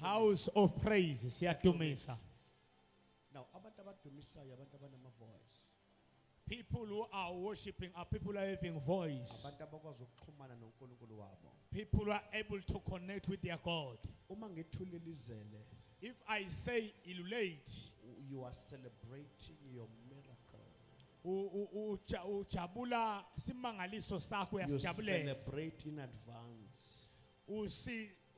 House of praise. Siyadumisa. Now, abantu abadumisayo abantu abanama voice. People who are worshiping are people who are having voice. Abantu abakwazi ukuxhumana noNkulunkulu wabo. People who are able to connect with their God. Uma ngithulilizele, If I say ilulate, you are celebrating your miracle. ujabula simangaliso sakho You yasijabulela. celebrate in advance,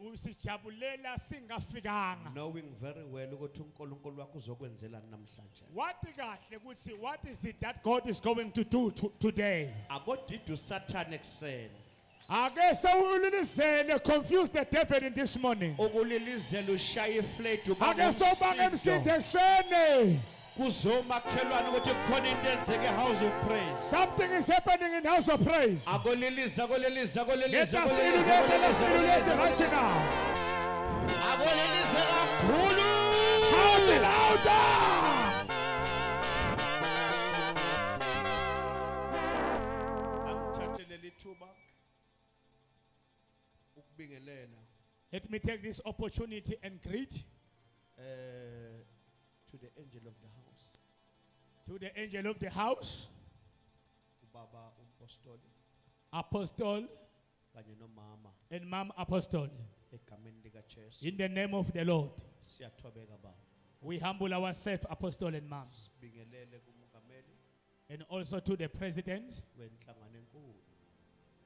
usijabulela singafikanga. knowing very well ukuthi uNkulunkulu wakho uzokwenzela namhlanje. Wathi kahle ukuthi what is it that God is going to do today? Akodidu Satan ekuseni. Ake sewulilizele confuse the devil in this morning. Ukulilizela ushaya iflate Ake sobanga emsinde ekseni. kuzomakhelwana ukuthi kukhona into enzeke ehouse of praise. Something is happening in house of praise. Akoliliza koliliza Let koliliza us ilulate, let's ilulate koliliza right now. akoliliza kakhulu. Shout it louder. Angithathe leli thuba ukubingelela Let me take this opportunity and greet to the angel of the house, to the angel of the house, ubaba umpostoli Apostle kanye nomama and Mom Apostle. egameni lika Jesu. In the name of the Lord, Siyathobeka baba. we humble ourselves, Apostle and Mom, Sibingelele kumongameli and also to the President, wenhlangano enkulu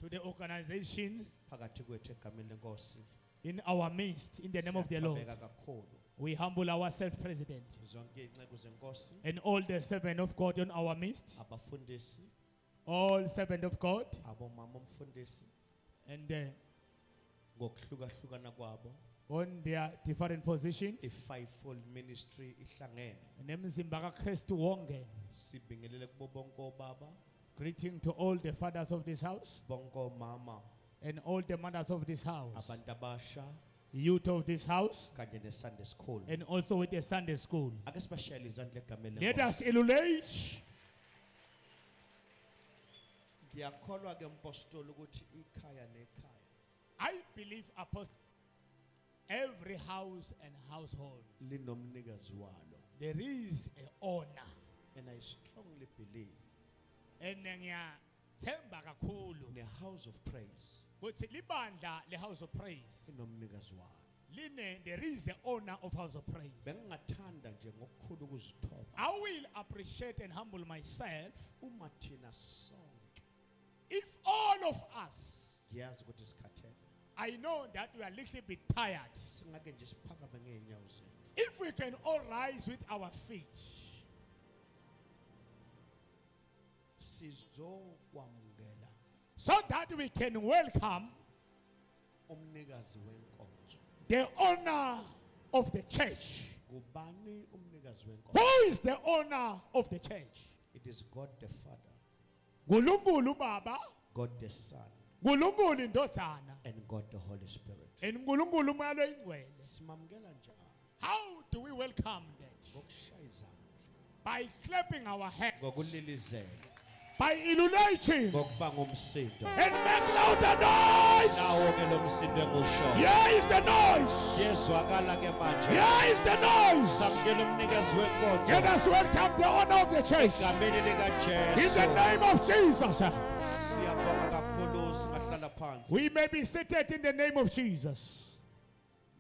to the organization phakathi kwethu egameni lenkosi. in our midst, in the name of the Lord. Siyathobeka kakhulu. We humble ourselves, President, Zonke inceku zenkosi, and all the servants of God in our midst, abafundisi, all servants of God, abomama umfundisi and ngokuhlukahlukana kwabo. on their different position. I-fivefold ministry ihlangene. Nemzimba kaKristu wonke. Sibingelele kubo bonke obaba, Greeting to all the fathers of this house bonke omama, and all the mothers of this house, abantu abasha youth of this house, kanye ne-Sunday school. and also with the Sunday school. Ake sibashayele izandla egameni Let us lenkosi. ilulate. Ngiyakholwa ke mpostoli ukuthi ikhaya nekhaya I believe, Apostle, every house and household, linomnikazi walo. there is a owner. And I strongly believe And ngiyathemba kakhulu ne-house of praise ukuthi libandla le house of praise inomnikazi walo. there is a owner of house of praise. Bengingathanda nje ngokukhulu ukuzithoba I will appreciate and humble myself uma thina sonke if all of us, ngiyazi ukuthi sikhathele I know that we are a little bit tired, singake nje siphakame ngeenyawo zethu if we can all rise with our feet sizokwamukela so that we can welcome umnikazi wenkonzo. the owner of the church. Ngubani umnikazi wenkonzo? Who is the owner of the church? It is God the Father, Nkulunkulu Baba, God the Son, Nkulunkulu Indodana, and God the Holy Spirit. and Nkulunkulu Umoya Oyingcwele. Simamukela njani? How do we welcome them? Ngokushaya izandla, By clapping our hands, ngokulilizela, by illuminating, ngokubanga umsindo. and make louder noise. Nawo ke lo msindo engusho. Here is the noise. Yezwakala ke manje. Here is the noise. Samukela umnikazi wenkonzo. Let us welcome the owner of the church. Egameni lika In Jesu. the name of Jesus. Siyabonga kakhulu singahlala phansi. We may be seated in the name of Jesus.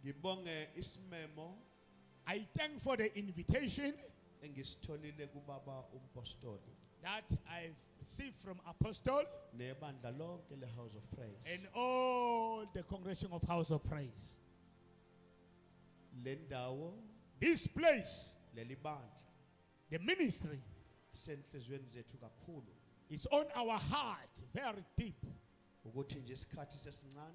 Ngibonge isimemo I thank for the invitation engisitholile kubaba umpostoli that I've received from Apostle nebandla lonke le House of Praise. and all the congregation of House of Praise. Le ndawo This place, leli bandla the ministry, senhlizweni zethu kakhulu is on our heart very deep. ukuthi nje isikhathi sesincane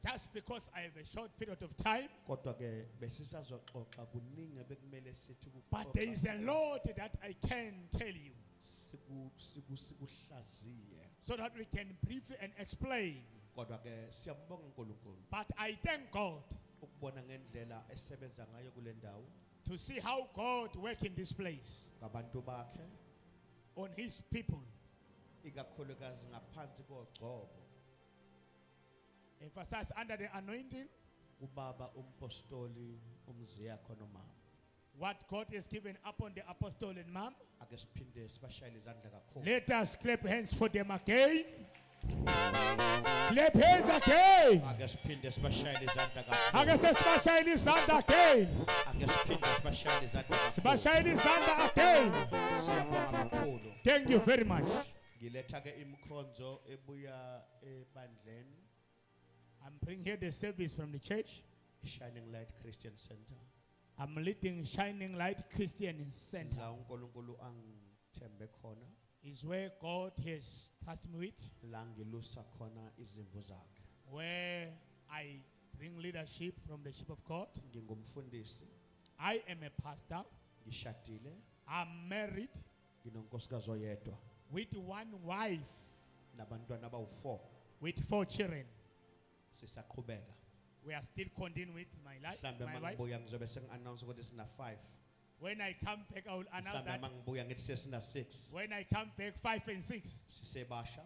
Just because I have a short period of time, kodwa ke besisazoxoxa kuningi bekumele sithi but there is a lot that I can tell you sikuhlaziye so that we can briefly and explain. kodwa ke siyambonga uNkulunkulu But I thank God ukubona ngendlela esebenza ngayo kule ndawo to see how God works in this place ngabantu bakhe on his people, ikakhulukazi ngaphansi kogcobo emphasize under the anointing ubaba umpostoli umziya khona mama. what God has given upon the apostle and mom. Ake siphinde sibashayile izandla kakhulu. Let us clap hands for them again. Clap hands again. Ake siphinde sibashayile izandla kakhulu. Ake sesibashayile izandla again. Ake siphinde sibashayile izandla kakhulu. Sibashayile izandla again. Siyabonga kakhulu. Thank you very much. Ngiletha ke imkhonzo ebuya ebandleni I'm bringing here the service from the church. Shining Light Christian Center. I'm leading Shining Light Christian Center. La uNkulunkulu angithembe khona, Is where God has trusted me with, la ngilusa khona izimvu zakhe. where I bring leadership from the sheep of God. Ngingumfundisi, I am a pastor. ngishadile, I'm married nginonkosikazi oyedwa with one wife, nabantwana abawu4. with 4 children. Sisaqhubeka. We are still continuing with my life, Mhlambe my wife. mangibuya ngizobe sengi-announce ukuthi sina 5. When I come back, I will announce Mhlambe that. mangibuya ngithi sesina 6. When I come back, 5 and 6. Sisebasha,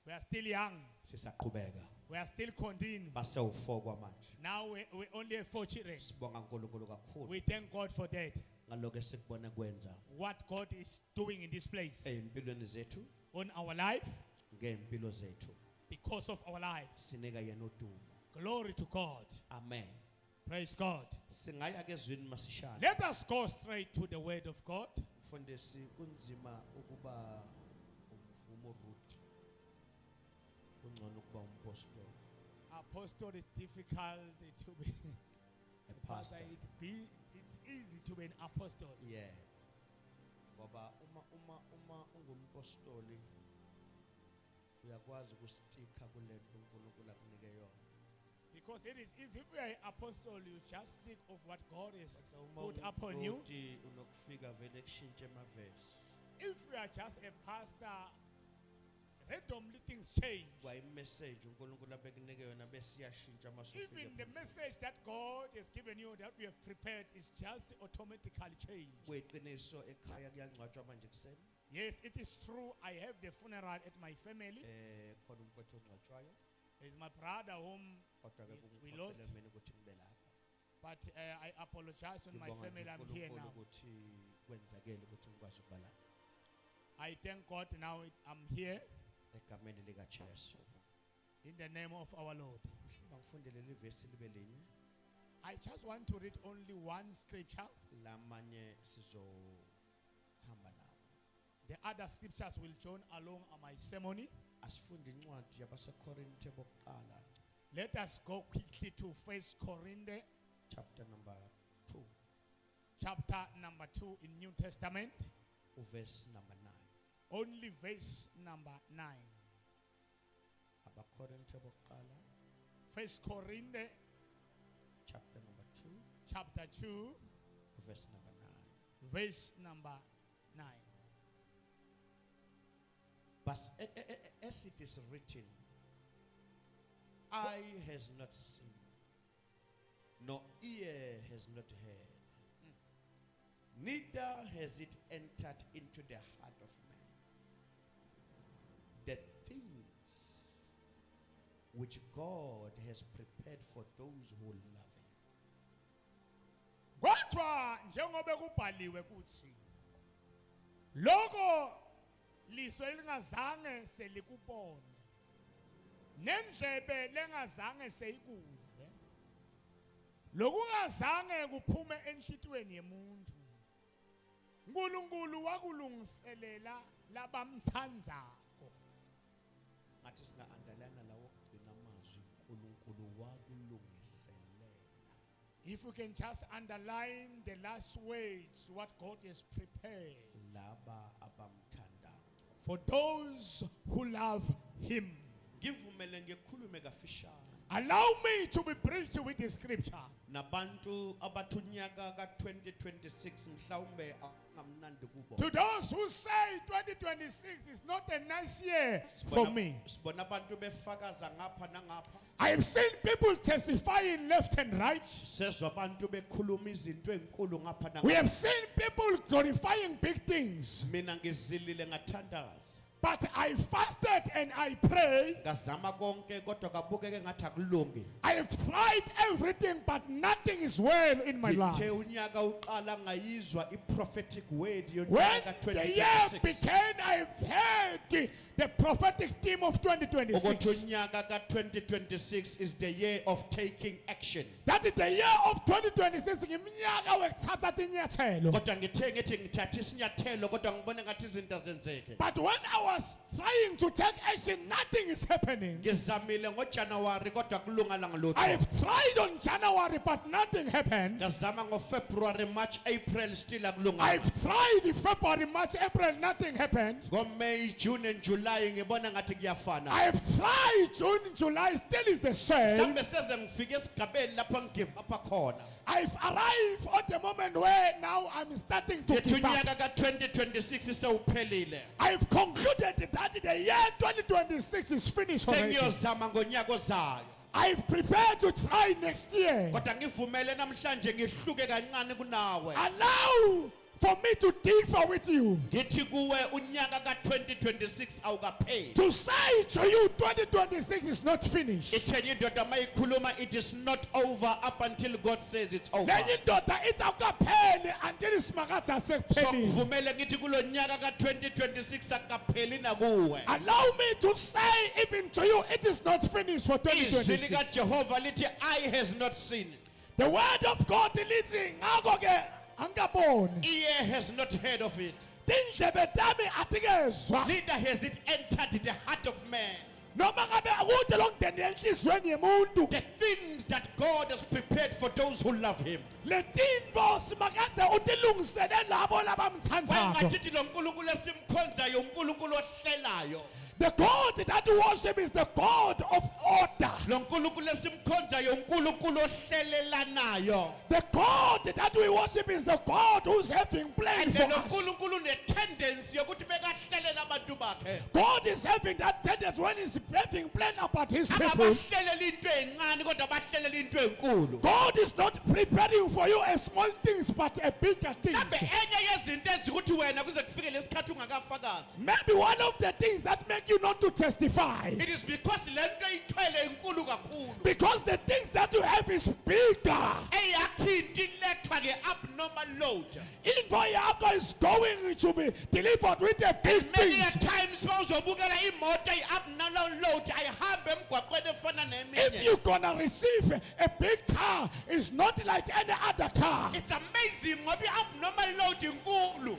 We are still young. sisaqhubeka. We are still continuing. Basewu4 kwamanje. Now we only have 4 children. Sibonga uNkulunkulu kakhulu We thank God for that. ngalokho esikubona kwenza What God is doing in this place, ezimpilweni zethu, on our life, ngempilo zethu. because of our lives. Sinika yena udumo. Glory to God. Amen. Praise God. Singaya ke ezwini masishane. Let us go straight to the word of God. Mfundisi kunzima ukuba umvumo root. Kungcono ukuba umpostoli, Apostle is difficult to be a but pastor. it's easy to be an apostle. Yeah. Ngoba uma ungumpostoli uyakwazi ukustika kule nto uNkulunkulu akunike yona. Because it is easy. If you are an apostle, you just stick of what God has Uma put upon you. ungumproti, unokufika vele kushintshe amavesi. If you are just a pastor, randomly things change. Kwa imessage uNkulunkulu abekunike yona bese iyashintsha masufika. Even the message that God has given you, that we have prepared, is just automatically changed. Kuyiqiniso ekhaya kuyangcwatshwa manje kuseni. Yes, it is true. I have the funeral at my family. Khona umfowethu ongcwatshwayo. There's my brother whom, Kodwa ke We lost. kungiphoqele mina ukuthi ngibe lapha. but I apologize on my Ngibonga family. nje I'm here uNkulunkulu now. ukuthi kwenzakele ukuthi ngikwazi ukuba lapha. I thank God now I'm here Egameni lika Jesu. in the name of our Lord. Bangifundele livesi libe linye. I just want to read only one scripture. Lamanye sizohamba nawo. The other scriptures will join along on my ceremony. Asifunde incwadi yabaseKorinte bokuqala Let us go quickly to 1 Corinthians chapter number 2 chapter number 2 in New Testament. uverse number 9. Only verse number 9. AbaKorinte bokuqala 1 Corinthians chapter number 2 chapter 2 verse number 9. verse number 9. But as it is written, eye has not seen, nor ear has not heard, neither has it entered into the heart of man the things which God has prepared for those who love him. Kodwa njengoba kubhaliwe kuthi lokho liswe lingazange selikubone nendlebe lengazange seyikuve lokungazange kuphume enhlitweni yemuntu uNkulunkulu wakulungiselela labamthandzako. Ngathi singa-underline lawo okugcina amazwi uNkulunkulu wakulungiselela. If we can just underline the last words, what God has prepared Laba abamthandayo. for those who love Him. Ngivumele ngikhulume kafishane Allow me to be preached with the scripture. nabantu abathunyaka ka2026 mhlawumbe angamnandi kubo. To those who say 2026 is not a nice year for me. Sibona abantu befakaza ngapha nangapha. I have seen people testifying left and right. Sezwa abantu bekhuluma izinto ezinkulu ngapha We nangapha. have seen people glorifying big things. Mina ngizilile ngathandaza. But I fasted and I prayed. ngazama konke kodwa kabukeke ngathi akulungi. I have tried everything, but nothing is well in my life. Ngithe unyaka uqala ngayizwa i-prophetic word When yonyaka the year 2026. began, I've heard the prophetic theme of Ukuthi 2026. unyaka ka-2026 is the year of taking action. That is the year of 2026. Ngimnyaka wekuthatha tinyathelo. Kodwa ngithe ngithi ngithatha isinyathelo kodwa ngibone ngathi izinto azenzeke. But when I was trying to take action, nothing is happening. Ngizamile ngoJanuwari kodwa kulungalanga I lutho. have tried on January, but nothing happened. Ngazama ngoFebruary, March, April still akulunganga. I've tried in February, March, April, nothing happened. Ngo-May, June and July ngibona ngathi kuyafana. I've tried June, July, still is the same. Mhlambe seze ngifike esigabeni lapho ngigive up khona. I've arrived at the moment where now I'm starting to Ngithi give up. unyaka ka-2026 sewuphelile. I've concluded that the year 2026 is finished already. Sengiyozama ngonyaka ozayo. I've prepared to try next year. Kodwa ngivumele namhlanje ngihluke kancane kunawe. Allow for me to differ with you. Ngithi kuwe unyaka ka-2026 awukapheli. To say to you 2026 is not finished. Itheni indoda mayikhuluma, it is not over up until God says it's over. Lenye indoda ithi awukapheli until isimakatha So sekuphelile. ngivumele ngithi kulo nyaka ka-2026 akapheli nakuwe. Allow me to say even to you it is not finished for Izwi 2026. likaJehova lithi eye has not seen, The word of God lithi ngakho ke angaboni. ear has not heard of it, Tindlebe tami atikezwa. neither has it entered the heart of man. Noma ngabe akude longene enhlizweni yemuntu. The things that God has prepared for those who love him. Letindvo simakathe utilungisele labo labamthandayo. Wangathi lo nkulunkulu esimkhonzayo unkulunkulu ohlelayo. The God that we worship is the God of order. Lo nkulunkulu esimkhonzayo unkulunkulu ohlelelanayo. The God that we worship is the God who's having plans And for lo us. nkulunkulu ne-tendency yokuthi bekahlelela abantu bakhe. God is having that tendency when he's having plan about his people. Abahlelela into encane kodwa bahlelela into enkulu. God is not preparing for you a small things but a bigger things. Mhlambe enye yezinto ezenza ukuthi wena kuze kufike lesikhathi ungakafakazi. Maybe one of the things that make you not to testify. It is because le nto ithwele enkulu kakhulu. Because the things that you have is bigger. Eyakho into ilethwa nge-abnormal load. Info yakho is going to be delivered with a big Many things. times bawuzobukela imoto i-abnormal load ayihambe emgwaqweni efana If neminye. you're gonna receive a big car, it's not like any other car. It's amazing ngoba i-abnormal load inkulu.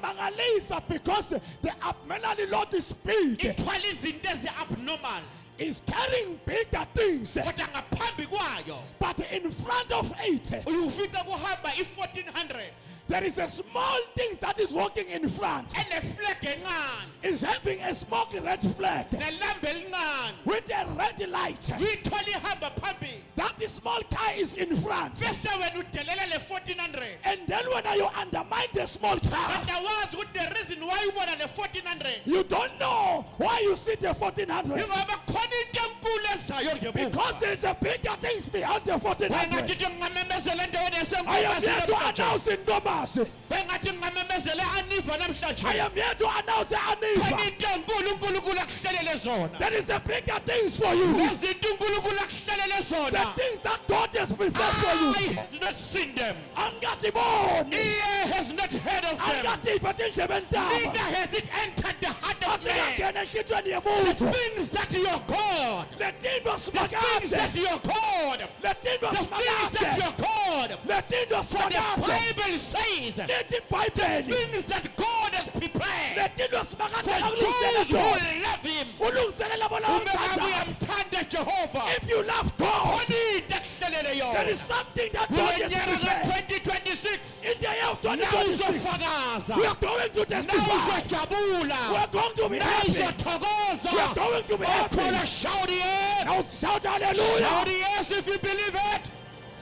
Kuyamangalisa because the abnormal lot is big. Ithwala izinto ezi-abnormal. Is carrying bigger things. Kodwa ngaphambi kwayo But in front of it, uyufika kuhamba i-1400 there is a small thing that is walking in front. eneflag encane Is having a smoky red flag nelambe elincane with a red light. uyithola ihamba phambili That small car is in front. bese wena udelela le-1400 And then when you undermine the small car, kodwa wazi ukuthi the reason why ubona le-1400 you don't know why you see the 1400. ingoba khona into enkulu ezayo ngemuva. Because there's a bigger things behind the 1400. Wengathi ngingamemezela endaweni I am here to yasenkomazi announce in Thomas. wengathi ngingamemezela aniva I namhlanje am here to announce khona Anifa. into enkulu unkulunkulu akuhlelele zona There is a bigger things for you. izinto unkulunkulu akuhlelele The zona things that God has prepared for you. I has not seen them. Angatiboni. Ear has not heard of them. Angativa tindlebe Neither ntaba. has it entered the heart of man. Atingangena enhlizweni The yemuntu. things that your God, Letindwa things that simakathe. your God, Letindwa the things that simakathe. your God, Letindwa for the simakathe. Bible says, Lethi iBhayibheli. things that God has prepared Letindwa simakathe for those akulungisele who yona. love Him. Ulungiselela bona Uma ngabe umthandayo. uyamthanda Jehova, If you love God, khona into akuhlelele there yona. is something that God Kule has nyaka prepared. ka-2026, In the year of nawe 2026, uzofakaza, we are going to nawe testify. uzojabula, We are going to be nawe happy. uzothokoza. We are going to be happy. Okhona shout yes. Now shout hallelujah. Shout yes if you believe it.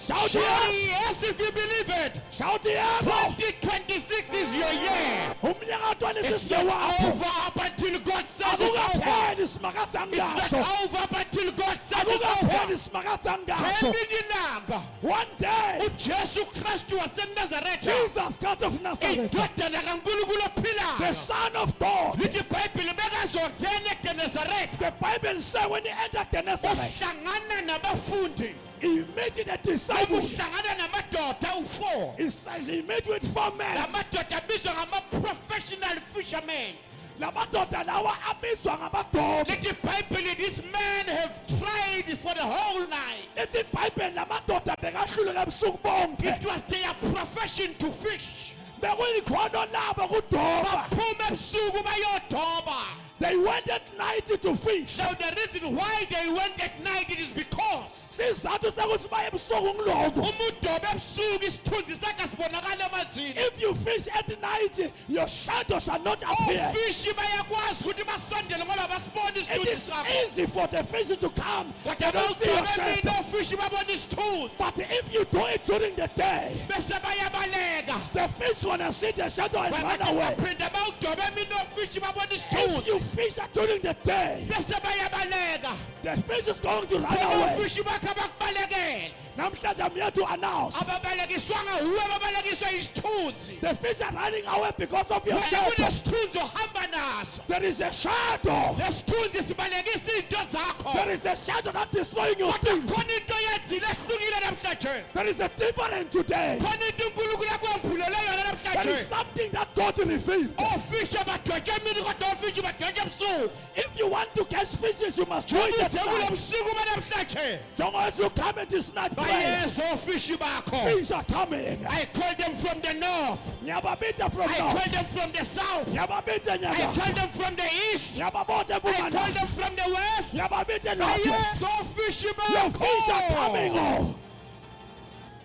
Shout Shout yes. yes if you believe it. Shout yes. 2026 is your year. Umnyaka It's 26 not wakho. over up until God says it's over. Akukapheli simakathe It's angasho. not over up until God says it's Akukapheli over. simakathe angasho. Ngelinye ilanga One day, uJesu Kristu waseNazaretha, Jesus, God of Nazareth, indodana kaNkulunkulu the ophilayo, Son of God, lithi iBhayibheli beka makazongena eGenesaretha The Bible says when he entered Gennesaret, uhlangana nabafundi he met the disciples. uhlangana namadoda u4 He says he met with 4 men. lamadoda abizwa ngama-professional fishermen Lamadoda lawa abizwa ngabadobi. let the Bible these men have tried for the whole night. Ithi iBhayibheli lamadoda bekahluleka ebusuku bonke. It was their profession to fish. Bekuyikhono labo kudoba. Baphuma ebusuku bayodoba. They went at night to fish. Now the reason why they went at night it is because Sizathu sokuthi baye ebusuku ngiloko. uma udoba ebusuku isithunzi sakhe sibonakala emanzini. If you fish at night, your shadow shall not appear. Ofishi bayakwazi ukuthi basondele ngoba basibona It isithunzi is sakho. easy for the fish to come. They Kodwa don't see your bawudoba emini shadow. ofishi babona isithunzi. But if you do it during the day, Bese bayabaleka. the fish gonna see the shadow and run away. Baphinda bawudoba emini ofishi babona If isithunzi. you fish during the day, Bese bayabaleka. the fish is going to run Ngoba away. ofishi bakhe bakubalekele. Namhlanje I'm here to announce Ababalekiswanga uwe babalekiswa isithunzi. the fish are running away because of your Wena shadow. kunesithunzi ohamba naso. There is a shadow. Lesithunzi sibalekisa izinto zakho. There is a shadow that destroying your things. Khona into yenzile ehlukile namhlanje. There is a difference today. Khona into uNkulunkulu akwamphulele yona There is namhlanje. something that God revealed. Ofishi badwetshwa emini kodwa ofishi badwetshwa ebusuku. If you want to catch fishes, you must do it at Ukuze kule night. busuku banamhlanje. Long as you come at this night prayer, Bayeza ofishi bakho. fish are coming. I call them from the north. Nyababita from I call north. them from the south. Nyababita I nyaba. call them from the east. Nyababote I call bumana. them from the west. Nyababita north. Bayeza ofishi Your fish are coming. bakho. Oh.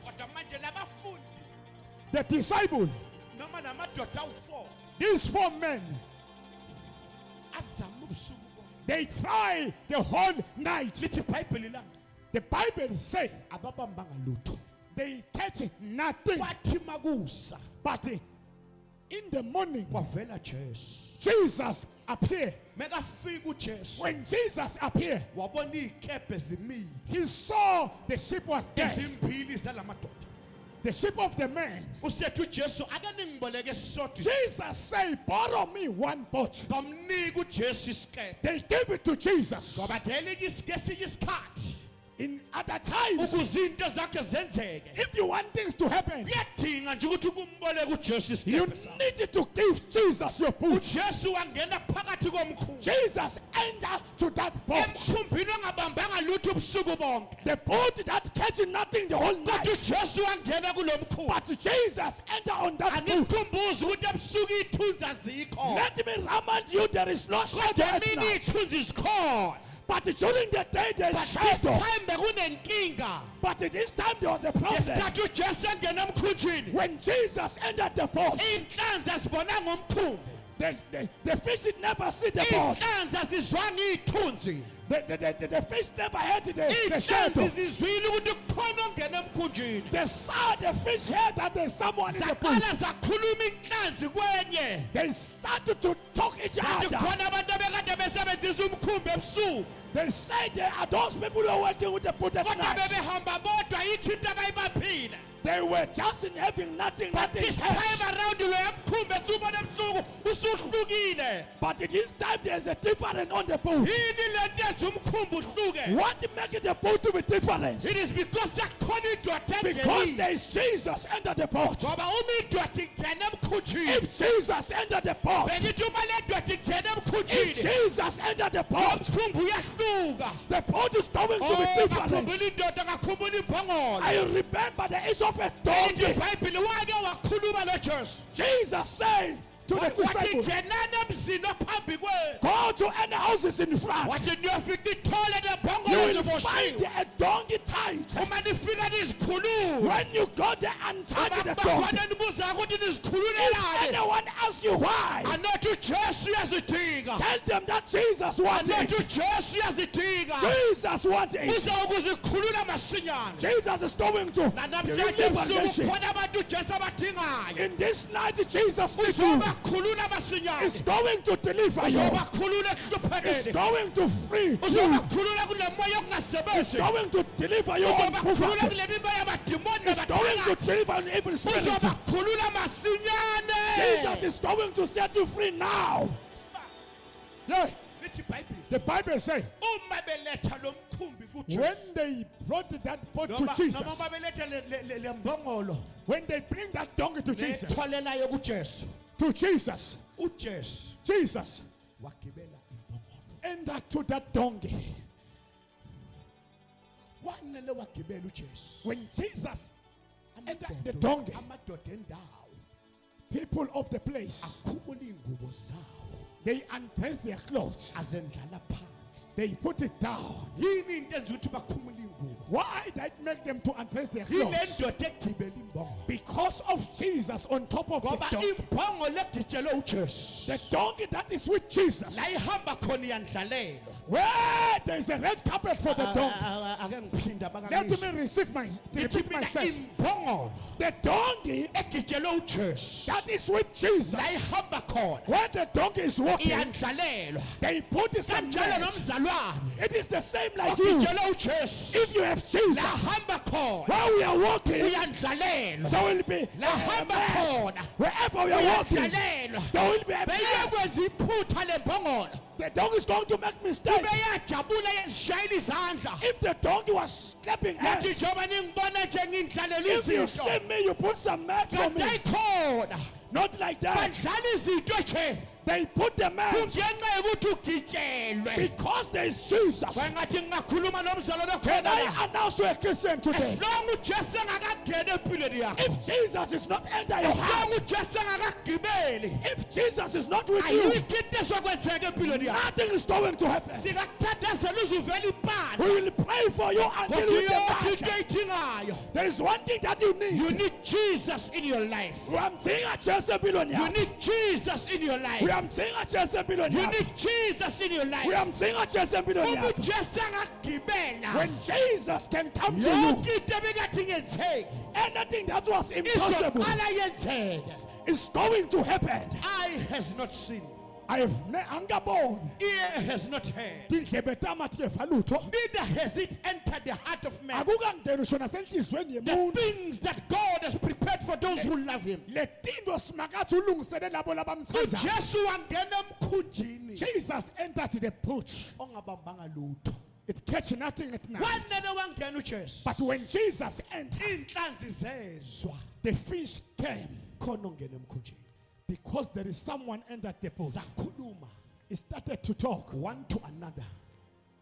Kodwa manje labafundi The disciple, noma namadoda u4 these 4 men, azama ubusuku bonke. they try the whole night. Lithi iBhayibheli la The Bible says ababambanga lutho. they catch nothing. Kwathi makusa But in the morning, kwavela Jesu. Jesus appeared. Mekafika uJesu When Jesus appeared, wabona izikebhe zimile. he saw the ship was dead. Izimbili zalamadoda. The ship of the man. Usethu uJesu ake ningiboleke isodwa. Jesus said, borrow me 1 boat. Bamnika uJesu isikebhe. They gave it to Jesus. Ngoba ngelinye isikhathi In other times, ukuze into zakhe zenzeke. if you want things to happen, Kuyadinga nje ukuthi kumboleke uJesu you isikebhe sakhe. need to give Jesus your boat. uJesu wangena phakathi komkhumbi. Jesus entered to that boat. Emkhumbini ongabambanga lutho ubusuku bonke. The boat that catching nothing the whole Kodwa night. uJesu wangena kulomkhumbi. But Jesus entered on that boat. Angikukhumbuza ukuthi ebusuku ithunzi azikho. Let me remind you, there is no shadow Kodwa at emini night. ithunzi zikhona. But during the day, there But is this shadow. time bekunenkinga. But this time, there was a problem. Ngesikhathi uJesu engena emkhunjini. When Jesus entered the boat, Iy'nhlanzi azibonanga umkhumbi. the fish never see the boat. Iy'nhlanzi azizwanga iy'thunzi. The fish never had the shadow. Iy'nhlanzi zizwile ukuthi kukhona ongena emkhunjini. The fish heard that there's someone in the boat. Zaqala zakhuluma inhlanzi kwenye. They started to talk each Zathi other. khona abantu abekade besebenzisa umkhumbi ebusuku. They said there are those people who are working with the boat at Kodwa night. bebehamba bodwa yikho into abayibaphile. They were just in having nothing, But nothing. this time around lo yamkhumbi esubona ebusuku usuhlukile. But this time there's a difference on the boat. Yini lento yenza umkhumbi uhluke? What makes the boat to be different? It is because yakhona indoda Because engenile. there is Jesus under the boat. Ngoba uma indoda ingena emkhunjini. If Jesus entered the boat, Bengithi uma le ndoda ingena if emkhunjini. Jesus entered the boat, Umkhumbi uyahluka. the boat is going to be Oh, ngakhumbula different. indoda ngakhumbula imbongolo. I remember the issue of a Elithi donkey. iBhayibheli wake wakhuluma lo Jesu. Jesus said to the Wathi disciples, ngenani emzini ophambi kwenu. go to any houses in front. Wathi niyofika ithole You nebhongolo will find ziboshiwe. a donkey tied. Uma nifika nizikhulule. When you go there and tie Uma the kuba donkey, khona nibuza ukuthi if nizikhululelani. anyone asks you why, Anothi uJesu uyazidinga. tell them that Jesus wants Anothi it. uJesu uyazidinga. Jesus wants it. Uza ukuzikhulula masinyane. Jesus is going to Namhlanje deliver ebusuku nation. khona abantu uJesu abadingayo. In this night, Jesus needs you. Uzobakhulula masinyane. Is going to deliver you. Uzobakhulula Is ekuhluphekeni. going to free you. Uzobakhulula kule moya Is yokungasebenzi. going to deliver you from Uzobakhulula poverty. kule mimoya yabadimoni Is going to nabathakathi. deliver an evil spirit. Uzobakhulula masinyane. Jesus is going to set you free now. Yeah, lithi iBhayibheli the Bible says uma beletha lo mkhumbi when kuJesu they brought that boat to noma Jesus, babeletha le mbongolo when they bring that donkey to Jesus, nethwalelayo kuJesu Jesus wagibela imbongolo entered to that donkey. wanele wagibela uJesu When Jesus entered the donkey, amadoda endawo people of the place, akhumula ingubo zawo they undressed their clothes. azendlala phansi They put it down. yini into enza ukuthi bakhumula ingubo Why did it make them to undress their yile clothes? ndoda egibela imbongolo Because of Jesus on top of the ngoba donkey. imbongolo egijelwe uJesu The donkey that is with Jesus. la ihamba khona iyandlalelwa Where there is a red carpet for the donkey. ake ngiphinda Let me repeat myself. imbongolo The donkey egijelwe uJesu that is with Jesus. la ihamba khona Where the donkey is walking, iyandlalelwa they put some kanjalo net. nomzalwane It is the same like you. ogijelwe uJesu If you have Jesus, la hamba khona while we are walking, uyandlalelwa there will be la hamba a match. khona Wherever we are walking, uyandlalelwa there will be a match. beyekwenza iphutha lembongolo The donkey is going to make mistakes. ubeyajabula yezishayela izandla If the donkey was clapping yathi hands, njengoba ningibona nje ngindlalela if you izinto see me, you put some match for kanti me. ayikhona Not like that. badlala izinto nje They put the match kungenxa yokuthi ugitshelwe because there is Jesus. wengathi ngingakhuluma nomzalwane Can khona I announce to a Christian today? as long ujesu engakangeni empilweni yakho If Jesus is not enter your as long heart, ujesu engakagibeli if Jesus is not with you, ayikho into ezokwenzeka empilweni yakho nothing is going to happen. singakuthathazela uze uvele ibhanda We will pray for you until kodwa you yonke get into eyidingayo There is one thing that you you need. need Jesus in your life Uyamdinga Jesu empilweni you yakho. need Jesus in your life Uyamdinga Jesu empilweni you yakho. need Jesus in your life Uyamdinga Jesu empilweni uma yakho. ujesu engakugibela When Jesus can come to you, yonke into ebekade ingenzeki anything that was impossible izoqala yenzeke is going to happen. eye has not seen Angaboni. ear has not heard Tindlebe tama tikefa lutho. neither has it entered the heart of man Akukangeni usho nasenhlizweni the yemuntu. things that God has prepared for those who love him Letinto simakathi ulungisele labo labamthanda. ujesu wangena emkhunjini Jesus entered the put. ongabambanga lutho It catch nothing at night. wanele wangena ujesu But when Jesus entered, inhlanzi zezwa the fish came khona ongena emkhunjini because there is someone entered the boat. zakhuluma It started to talk. one to another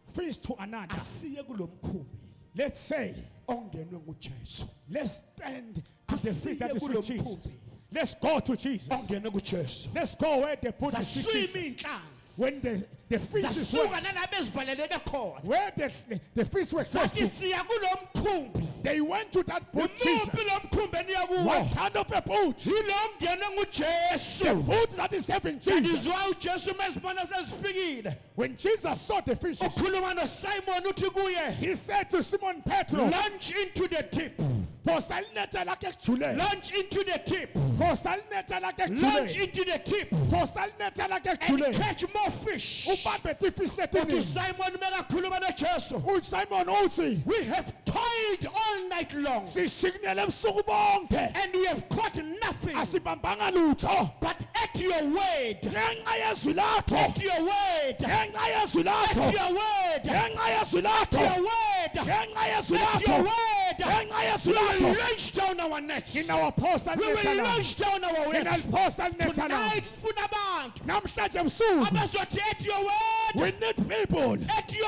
Fish to another. asiye kulo mkhumbi Let's say, ongenwe ngujesu let's stand to the fish that is Asiye with kulo Jesus. mkhumbi. Let's go to Jesus. ongene kujesu Let's go where the boat is with zaswima Jesus. iy'nhlanzi When the fish is zasuka nalabo ezivaleleke khona where the fish were close sathi to, siya kulo mkhumbi they went to that boat. Jesus. imuphi lo mkhumbi eniya kuwo What kind of a boat? yilo ongene ngujesu The boat that is having Jesus. andizwa ujesu uma ezibona sezifikile When Jesus saw the fishes, ukhuluma nosimon uthi kuye he said to Simon Petro, launch into the tip "Phosa linetha lakho ekujuleni. launch into the tip Phosa linetha lakho launch ekujuleni. into the tip Phosa linetha lakho and ekujuleni. catch more fish Ubambe tifish uthi letiningi." usimon mekakhuluma nojesu uSimon uthi, we have toiled all night long "Sishikinele ebusuku bonke. and we have caught nothing Asibambanga lutho. but at your word Ngenxa yezwi lakho. at your word Ngenxa yezwi at lakho. your word Ngenxa yezwi at lakho. your word Ngenxa yezwi at your lakho. word Ngenxa yezwi we will lakho. launch down our nets Nginawaphosa we will linetha lami. launch down our nets Nginaliphosa linetha lami. tonight funa abantu Namhlanje ebusuku, abazothi at your word we need people at your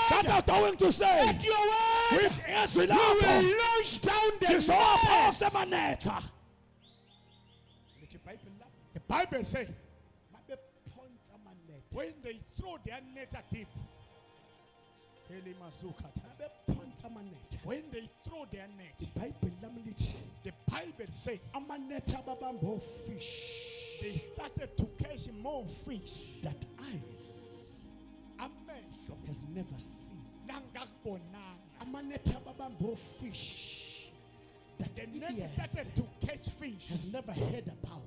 that word are going to say, at your word with yezwi we lakho, will launch down the ngizowaphosa nets emanetha. lithi iBhayibheli la The Bible says, babephonsa amanetha when they throw their net deep, babephonsa amanetha when they throw their net, iBhayibheli lami lithi the Bible says amanetha ababamba ofish they started to catch more fish. that eyes Amehlo has never seen langakubonanga. amanetha ababamba ofish that The the net ears started to catch fish. has never heard about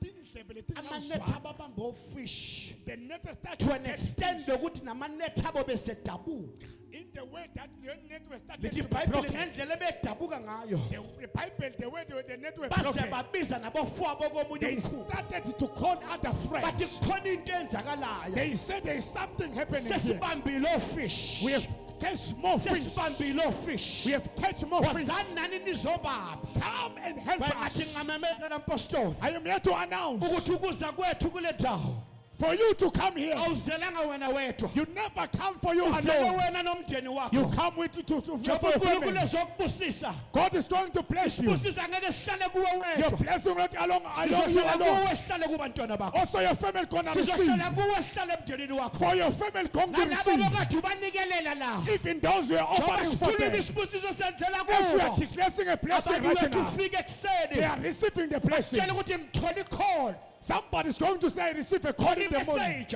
Tindlebe leti amanetha ngazwa. ababamba ofish The net started to to an catch extent fish ukuthi namanetha abo besedabuka in the way that when network started lithi to be iBhayibheli broken, ngendlela ebedabuka ngayo the Bible, the way the network base broken, babiza nabofwabo komunye they umkhulu started to call other bathi friends. kukhona into enzakalayo They said there is something happening here. sesibambile ofish We have catch more fish. sesibambile ofish We have catch more fish. wazani nani nizobaba Come and help bathi us. ngamemezela mpostoli I am here to announce ukuthi ukuza kwethu kule ndawo for you to come here. awuzelanga wena wedwa You never come for you uzele alone. wena nomndeni You wakho come with to for njengoba your uNkulunkulu family. ezokubusisa God is going to bless you. busisa ngeke sihlale kuwe Your wedwa blessing will not along you sizohlala alone. kuwe sihlale kubantwana bakho Also your family gonna receive. sizohlala kuwe sihlale emndenini wakho For your family going to nalabo receive. bokade ubanikelela la Even those who are njengoba offering for sithulile them. isibusiso senzela As we are kubo declaring a blessing abantu right wethu now. ufike They ekuseni are receiving the blessing. tshela ukuthi ngithola icall Somebody is going to say, I receive a call in the morning. imessage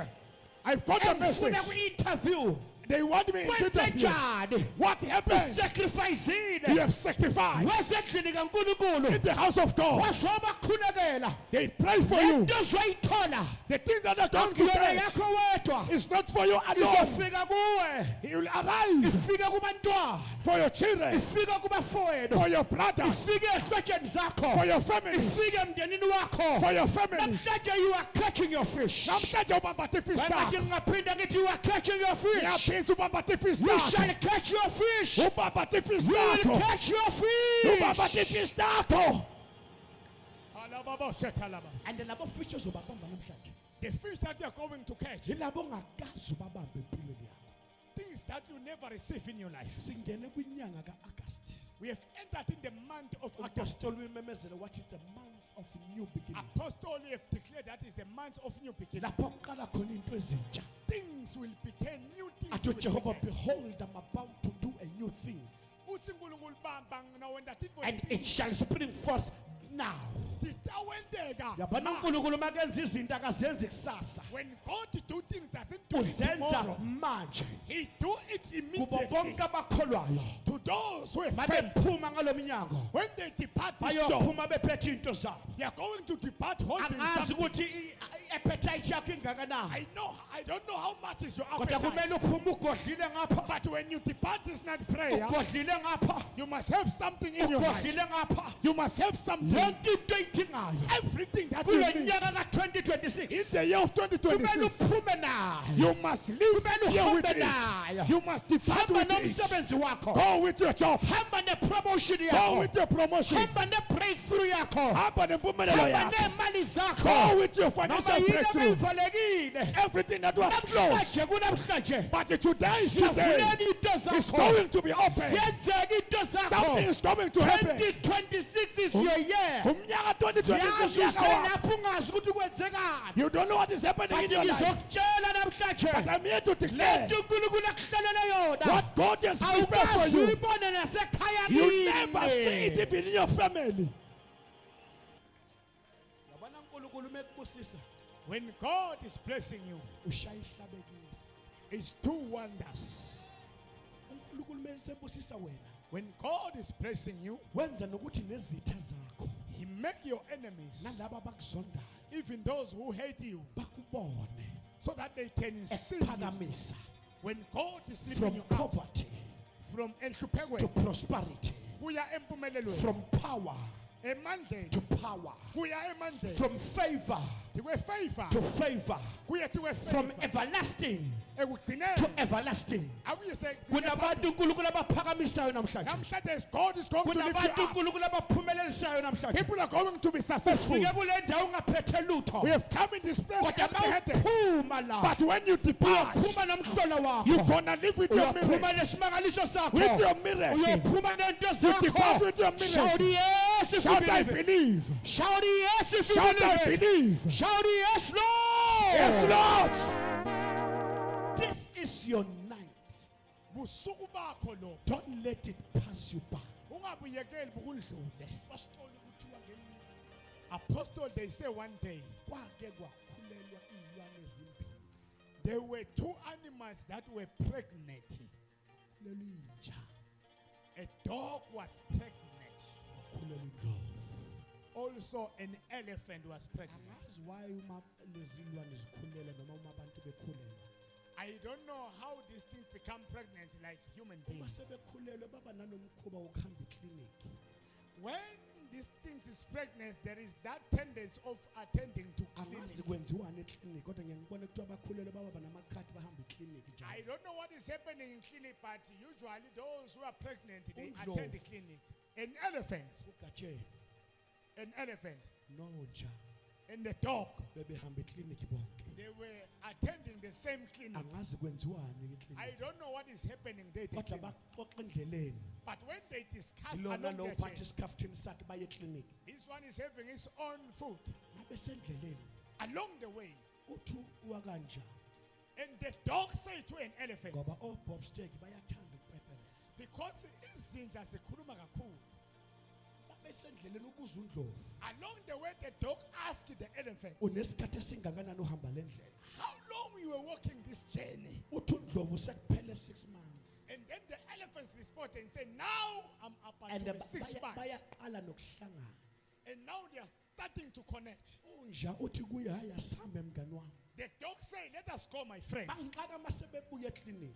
I've got a message. engifuna ku-interview They want me in kwenze interview. njani What happened? usacrificile You have sacrificed wasendlini kankulunkulu in the house of God. wazobakhulekela They pray for you. lento ozoyithola The things that are going to akuyona take yakho wedwa is not for you alone. izofika kuwe He will arrive ifike kubantwana for your children, ifike kubafowenu for your brothers, ifike ehlotsheni zakho for your families, ifike emndenini wakho for your families. namhlanje you are catching your fish Namhlanje ubamba tifista. bangathi ngingaphinda ngithi you are catching your fish Ngiyaphinda ubamba tifista. you shall catch your fish you Ubamba tifista. will catch your Ubamba fish tifista. and labo fish ozobabamba namhlanje The fish that you are going to catch, yilabo ongakazi ubabambe empilweni yakho things that you never receive in your life. singene kwinyanga ka-agasti We have entered in the month of August. apostoli wimemezele wathi it's a month of new beginning Apostle have declared that is the month of new beginning. lapho kuqala khona into ezintsha Things will begin, new things athi will ujehova begin. behold I'm about to do a new thing Uthi uNkulunkulu bamba nawenza into and it shall spring forth now Titawendeka. yabona unkulunkulu makenza izinto akazenzi kusasa When God do things, doesn't do it uzenza tomorrow. manje He do it kubo immediately. bonke abakholwayo To those who have faith, babephuma ngalo mnyango when they depart this door, bayophuma bephethe into zabo they are going to depart holding angazi something. ukuthi i-appetite yakho ingakanani I don't know how much is your kodwa appetite. kumele uphume ugodlile ngapha But when you depart this night prayer, ugodlile ngapha you must have something in your mind. ugodlile ngapha You must have something. yonke into eyidingayo Everything that you kule need. nyaka In ka-2026 the year of kumele 2026, uphume nayo you must live kumele here with uhambe it. nayo You must depart hamba with it. nomsebenzi wakho Go with your job. hamba nepromotion Go yakho with your promotion. hamba nebreakthrough yakho Hamba nempumelelo hamba yakho. neemali zakho Go with your noma financial yini breakthrough. ebeyivalekile Everything that was closed. namhlanje kunamhlanje But today is today. siyavuleka into It's zakho going to be open. siyenzeka into Something zakho is going to happen. 2026 is your year Umnyaka 2026 yazi unyaka wakho. uselapho ungazi ukuthi kwenzekani You don't know what is happening in but your life. ngizokutshela namhlanje But I'm here to declare lento unkulunkulu akuhlelele yona what God has prepared for awukazi you. uyibone nasekhaya You never see it kini even in your family. yabona unkulunkulu mekubusisa When God is blessing you, ushaya ihlabekisi it's two wonders. unkulunkulu mesebusisa wena When God is blessing you, wenza nokuthi nezitha zakho He make your enemies, nalabo abakuzondayo even those who hate you, bakubone so that they can see you. ekuphakamisa When God is lifting from you up poverty from to enhluphekweni prosperity kuya empumelelweni, from power emandleni to power kuya emandleni, from favor tiwe favor to favor kuya tiwe from favor, everlasting to ekugcineni everlasting akuye se kunabantu unkulunkulu abaphakamisayo namhlanje namhlanje God is going to lift kunabantu you up. unkulunkulu abaphumelelisayo namhlanje People are going to be successful. fike kule ndawo ungaphethe lutho We have come in this place kodwa empty-handed. mawuphuma la But when you depart, uyophuma nomhlola you're wakho gonna live with your uyophuma miracle. nesimangaliso sakho With your miracle. uyophuma nento You depart zakho with your shout miracle. yes if you Shout, I believe it. believe. Shout yes if you Shout, I believe it. believe. Shout yes Lord Yes, Lord. this is your night Busuku bakho lo. don't let it pass you by Ungabuyekeli bukudlule. Apostle, they say one day kwake kwakhulelwa iy'lwane ezimbili there were two animals that were pregnant. khulelwa inja A dog was pregnant. kwakhulelwa indlovu Also, an elephant was pregnant. angazi why uma lezi iy'lwane zikhulelwa noma uma abantu bekhulelwa I don't know how these things become pregnant like human uma beings. sebekhulelwe baba nanomkhuba wokuhamba eklinikhi. When these things is pregnant, there is that tendency of attending to Angazi clinic. kwenziwani eklinikhi kodwa ngiyangibona kuthiwa abakhulelwe baba namakhadi bahamba eklinikhi njalo. I don't know what is happening in clinic, but usually those who are pregnant, they Undlovu. attend the clinic. An elephant, Ugatsheni nonja and the dog, bebehamba eklinikhi bonke. they were attending the same clinic. Angazi kwenziwani I eklinikhi. don't know what is happening there. at the Kodwa clinic. baxoxa endleleni. But when they discuss Ilona along lo their uphatha journey, isikhafuthini sakhe baye eklinikhi. this one is having his own food Abesendleleni along the way. uthi wakanja And the dog say to an elephant, ngoba obobsteak bayathanda ukupepeleza. because izinja zikhuluma kakhulu. Babesendleleni ukuza undlovu. Along the way, the dog asked the elephant, Unesikhathi esingakanani uhamba le ndlela? how long you were walking this journey? Uthi undlovu sekuphele 6 months. And then the elephant responded and said, now I'm up And until 6 months. bayaqala nokuhlangana. And now they are starting to connect. Unja uthi kuye hayi asambe mngani wami. The dog say, let us go, my friends. Bangixaka masebebuya eklinikhi.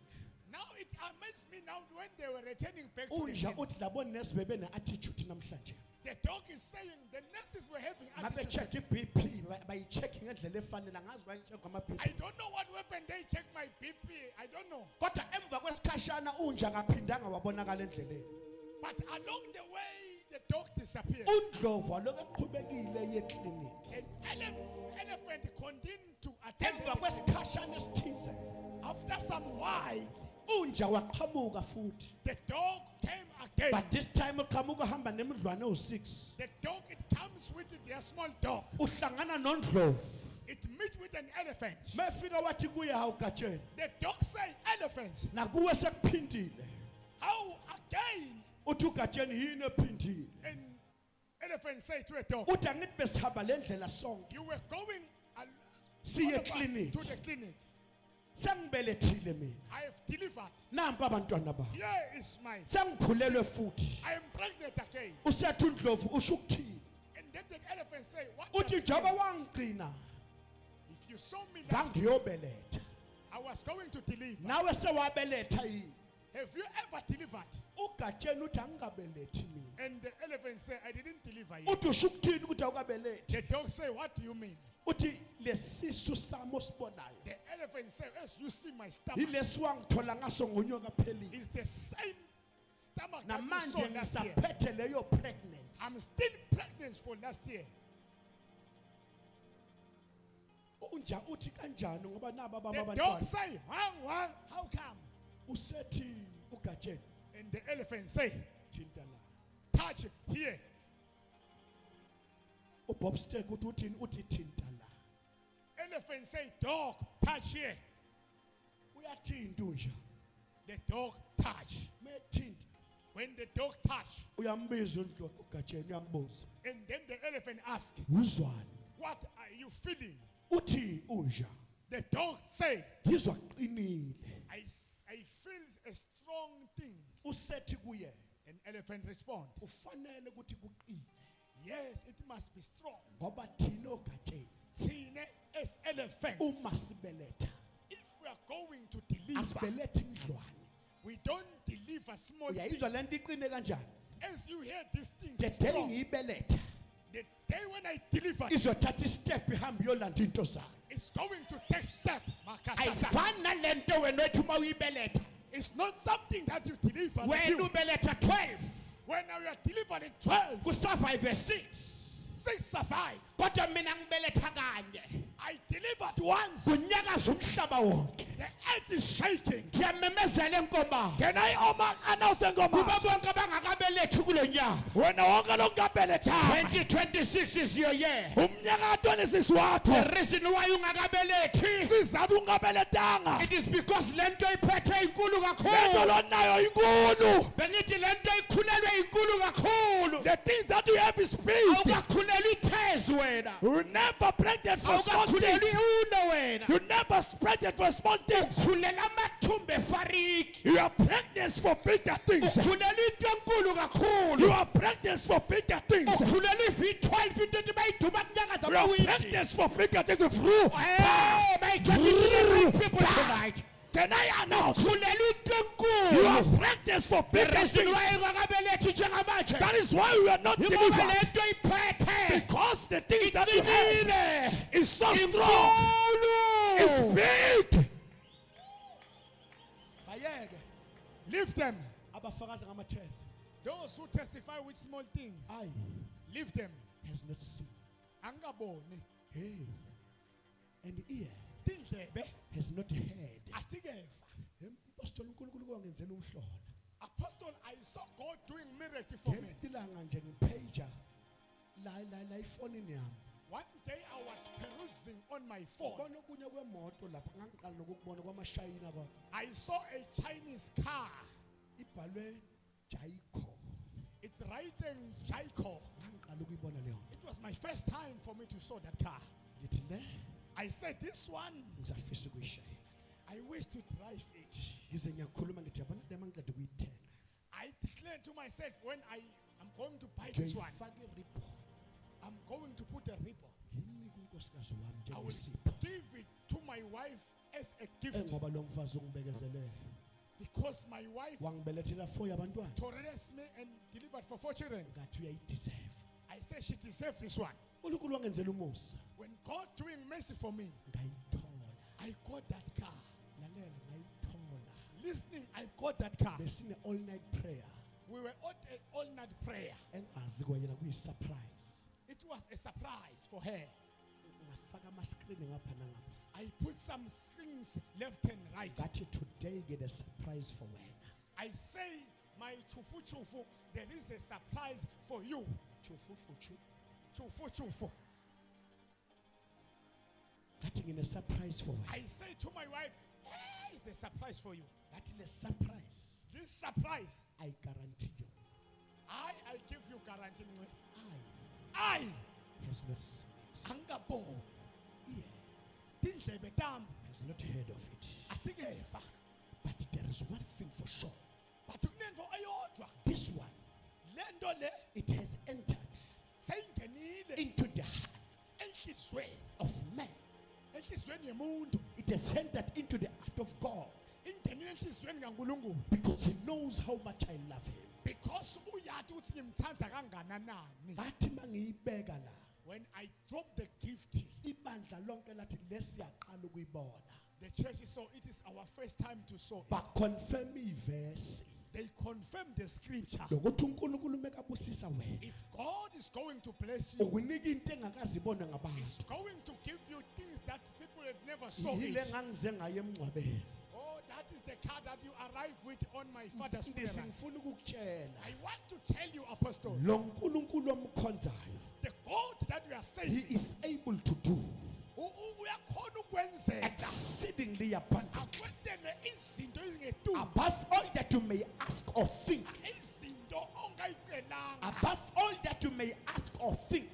Now it amazed me now when they were returning back to the Unja clinic. uthi labo nurse bebene attitude namhlanje. The dog is saying the nurses were having Ngabe attitude. check iBP bayicheck ngendlela efanele angazi bayicheck I amaBP. don't know what weapon they check my BP. I don't know. Kodwa emva kwesikhashana unja akaphindanga wabonakala endleleni. But along the way, the dog disappeared. Undlovu aloku eqhubekile yeklinikhi. An elephant continued to attend. Emva kwesikhashana esithize After some while, unja waqhamuka futhi. the dog came again. But this time uqhamuka hamba nemidlwane o6. The dog, it comes with their small dog. Uhlangana nondlovu. It meets with an elephant. Mefika wathi kuye hawugatsheni. The dog say, elephant, Nakuwe sekuphindile. how again? Uthi ugatsheni yini ephindile. And elephant say to a dog, Uthi angithi besihamba le ndlela sonke. you were going Siye all of us eklinikhi. to the clinic. Sengibelethile mina. I have delivered. Nampa abantwana ba. Here is mine. Sengikhulelwe futhi. I am pregnant again. Usethi undlovu usho ukuthini? And then the elephant say, what Uthi does- njoba wangigcina if you saw me last, ngangiyobeletha. I was going to deliver. Nawe sewabeletha yini? Have you ever delivered? Ugatsheni uthi angingabelethi mina. And the elephant say, I didn't deliver yet. Uthi usho ukuthini ukuthi awukabelethi? The dog say, what do you mean? Uthi lesisu sami osibonayo. The elephant say, as you see my stomach, Yilesi wangithola ngaso ngonyaka phelile. is the same stomach that you Namanje saw last year. ngisaphethe leyo pregnancy. I'm still pregnant for last year. Unja uthi kanjani ngoba naba The baba dog abantwana. say, Wang, how come? Usethi ugatsheni And the elephant say, thinta la. touch here. uBobsteak uthi uthini uthi thinta la. Elephant say, dog, touch here. Uyathinta unja. The dog touch. Methinta When the dog touch, uyambiza undlovu ugatsheni uyambuza. and then the elephant ask, Uzwani? what are you feeling? Uthi unja. The dog say, Ngizwa qinile. I feel a strong thing. Usethi kuye An elephant respond, kufanele ukuthi kuqine yes, it must be strong. ngoba thina ogatsheni Thine as elephants, uma sibeletha if we are going to deliver, asibelethi indlwane. we don't deliver small Uyayizwa lento things. iqine kanjani? As you hear these things, The day strong, ngiyibeletha the day when I deliver, izothatha istep ihambe iyolanda into zayo. it's going to take step. Ayifani nalento wena ethi uma uyibeletha. It's not something that you deliver. with Wena you. ubeletha 12 When you are delivering 12, kusurvive 6. 6 survive. Kodwa mina ngibeletha kanye. I delivered once. Kunyakaza umhlaba wonke. The earth is shaking. Ngiyamemezela enkomazi. Can I announce Kuba ngoma? bonke abangakabelethi kulo nyaka. Wena wonke lokungabelethanga. 2026 is your year. Umnyaka ka-26 wakho. The reason why ungakabelethi, Isizathu ungabelethanga. it is because lento iphethe inkulu Lento kakhulu. lonayo inkulu. Bengithi lento ikhulelwe inkulu kakhulu. The things that you have is big. Awukakhulelwi ithezi wena. You never pregnant for small Awukakhulelwi things. uno wena. You never pregnant for small things. Ukhulela amathumbu efariki. You are pregnant for bigger things. Ukhulela into enkulu You kakhulu. are pregnant for bigger things. Ukhulela iV12 into ethi bayiduma kunyaka You are zamawindi. pregnant for bigger things. Through. Hey, may I take it to the right people tonight. Can I announce? Khulelwa into enkulu. You are practiced for bigger Reason things. why ingakabelethi njengamanje. That is why we are not Ngoba delivered. lento iphethe. Because the things that you have Iqinile. is so strong. It's Inkulu. big. Bayeke Lift them. abafakaza ngamathesi. Those who testify with small things, Ayi lift them. has not seen. Angaboni. Hey. And ear Tindlebe has not heard. atikeva. Apostle uNkulunkulu kwangenzela umhlola. Apostle, I saw God doing miracle for me. Ngelilanga nje ngipager la iphone yami. One day I was perusing on my phone. Bona okunye kwemoto lapha ngangiqala nokukubona kwamashayina kwa. I saw a Chinese car. Ibhalwe Jaiko. It's writing Jaiko. Ngangiqala ukuyibona leyo. It was my first time for me to saw that car. Ngithi le I said, this one, ngizafisa ukuyishayela. I wish to drive it. Ngize ngiyakhuluma ngithi yabona le mangiqeda ukuyithenga. I declared to myself when I am going to buy this one, Ngiyifake ribbon. I'm going to put a ribbon. Nginike unkosikazi wami I will njengesipho. give it to my wife as a gift Ngoba lo mfazi ungibekezelele. because my wife Wangibelethela 4 yabantwana. tolerates me and delivered for 4 children. Ngathi uyayideserve. I said she deserves this one. uNkulunkulu wangenzela umusa. When God doing mercy for me, Ngayithola. I got that car. Lalela ngayithola. Listening, I got that car. Besine all night prayer. We were on an all-night prayer. Engazi kwayena kuyi-surprise. It was a surprise for her. Ngafaka ama-screen ngapha nangapha. I put some strings left and right. Ngathi today get a surprise for wena. I say, my chufu chufu, there is a surprise for you. Chufu fuchu. Chufu chufu. Ngathi ngine-surprise for wena. I say to my wife, hey, is the surprise for you. Ngathi le surprise This surprise, I guarantee you. I give you guarantee. I I, has not seen it. angabo, Ear tindlebe tam, has not heard of it. atikeva. But there is one thing for sure. But kunento ayodwa, This one, lento le, it has entered seyingenile into the heart enhlizweni, of man. enhlizweni yemuntu, It has entered into the heart of God ingenile enhlizweni kaNkulunkulu. because he knows how much I love him. Because uyathi ukuthi ngimthanda kangakanani. Ngathi mangiyibeka la, When I drop the gift, ibandla lonke lathi lesiyaqala ukuyibona. the church saw it is our first time to sow it. Baconfirm ivesi They confirm the scripture. lokuthi uNkulunkulu mekabusisa wena. If God is going to bless you, Ukunika into engakazibona He's ngabantu. going to give you things that people have never saw Yile it. ngangize ngaye emngcwabeni. Oh, that is the car that you arrive with on my father's Mfundisi funeral. ngifuna ukukutshela. I want to tell you, Apostle, Lo nkulunkulu omkhonzayo, the God that you are he saving, is able to do uyakhona ukwenzela exceedingly abundantly akwentele izinto ezingetulo, above all that you may ask or think. izinto ongayicelanga, Above all that you may ask or think.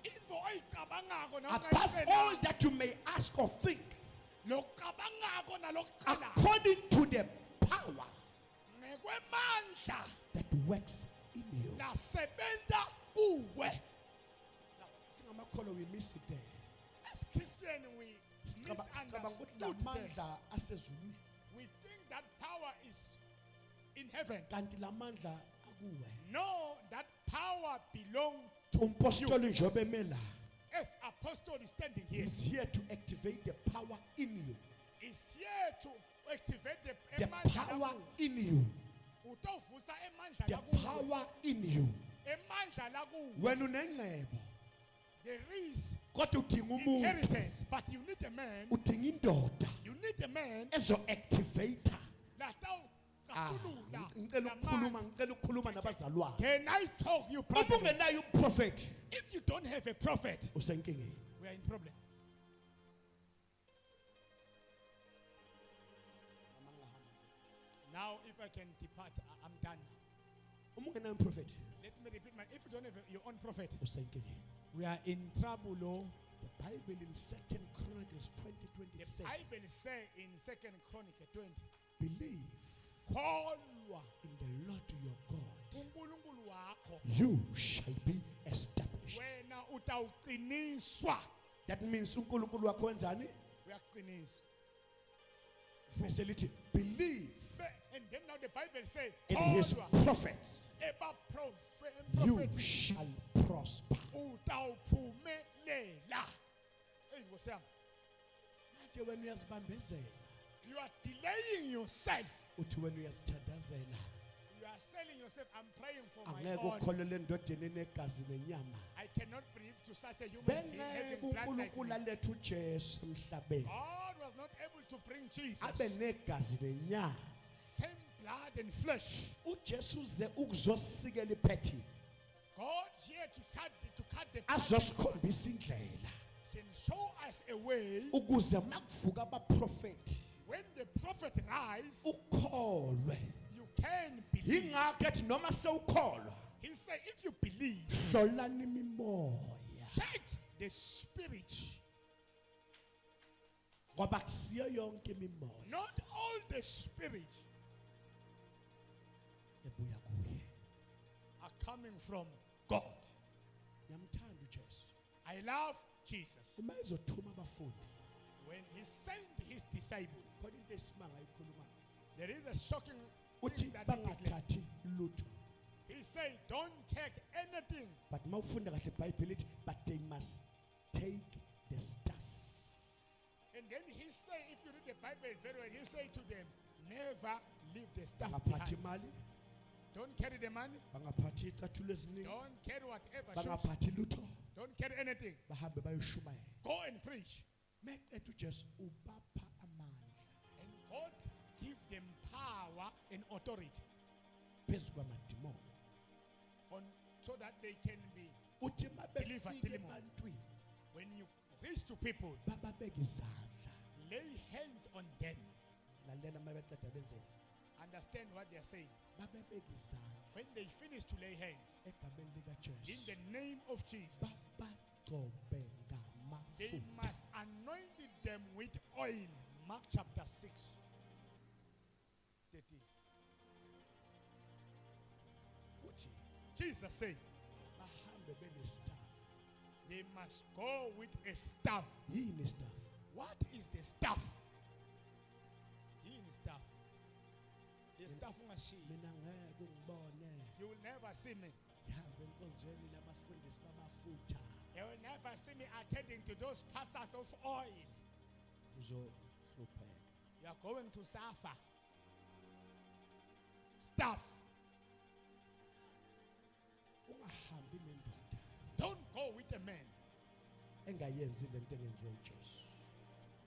into oyicabangako Above all that you may ask or think. lokucabangako nalokucelayo According to the power ngekwemandla that works in you. lasebenta kuwe. Singamakholwa we miss it there. As Christian, we Sicabanga ukuthi misunderstood them. lamandla asezulwini We think that power is in heaven. kanti lamandla akuwe. No, that power belongs Umpostoli njobe emela as apostle is standing here. is here to activate the power in you. Is here to activate the The emandla power lakuwe. in you. Utovusa emandla The lakuwe. power in you. Emandla lakuwe. Wena unengcebo There is kodwa udinga umuntu, inheritance, but you need a man. udinga indoda You need a man ezo activator. latawucaphulula Ngicela ukukhuluma nabazalwane. Can I talk you Uma privately? ungenayo umprofeti If you don't have a prophet, usenkingeni. we are in problem. Now, if I can depart, I'm done. Uma ungenayo umprofeti Let me repeat if you don't have your own prophet, usenkingeni. we are in trouble. Oh. The Bible in 2 Chronicles 20:20 The says, Bible say in 2 Chronicle 20, believe kholwa in the Lord your God, uNkulunkulu wakho, you shall be established. wena utawuqiniswa. That means uNkulunkulu wakho wenzani? Uyaqiniswa. Verse elithi, believe And then now the Bible says, in his prophets, you shall prosper. utawuphumelela. Hey, Nkosi yami, Manje wena uyazibambezela, you are delaying yourself. uthi wena uyazithandazela. You are selling yourself. I'm praying for my Angeke own. ukholele endodeni enegazi nenyama. I cannot believe to such a human being Bengeke having blood like uNkulunkulu me. alethe uJesu emhlabeni God was not able to bring Jesus. abe negazi nenyama. Same blood and flesh. uJesu uze ukuzosikela iphethini, God's here to cut the azosikhombisa indlela and show us a way. ukuze makuvuka abaprofeti When the prophet rise, ukholwe. you can believe. Yingakho ethi noma sewukholwa, He said, if you believe, hlolani imimoya, check the spirit. ngoba kusiyo yonke imimoya Not all the spirit ebuya kuye. are coming from God. Ngiyamthanda uJesu. I love Jesus. Uma ezothuma abafundi, When he sent his disciples, khona into esimanga ayikhulumayo. there is a shocking Uthi thing that he declared. bangathathi lutho. He said, don't take anything. But mawufunda kahle iBhayibheli lithi, but they must take the stuff. And then he said, if you read the Bible very well, he said to them, never leave the stuff Bangaphathi behind. imali, Don't carry the money. bangaphathi icathulo eziningi, Don't carry whatever shoes. bangaphathi lutho, Don't carry anything. bahambe bayoshumayela. Go and preach. Meqedwe uJesu ubapha amandla And God give them power and authority phezu kwamadimoni. on so that they can be. Uthi Deliver, mabefika deliver. ebantwini When you reach to people, bababeka izandla. lay hands on them. Lalela mabeqeda benzeni. Understand what they are saying. Babebeka izandla When they finish to lay hands, egameni likaJesu. in the name of Jesus, Babagcobe they ngamafutha. must anoint them with oil. Mark chapter 6, 13. Uthi Jesus said, bahambe benestaff. they must go with a staff. Yini staff? What is the staff? Yini staff? The staff ungashiyi. Mina ngeke ungibone. You will never see me. Ngihambe enkonzweni labafundisi bamafutha. You will never see me attending to those pastors of oil. Uzohlupheka. You are going to suffer. Staff. Ungahambi nendoda Don't go with a man engayenzi lento engenziwa uJesu.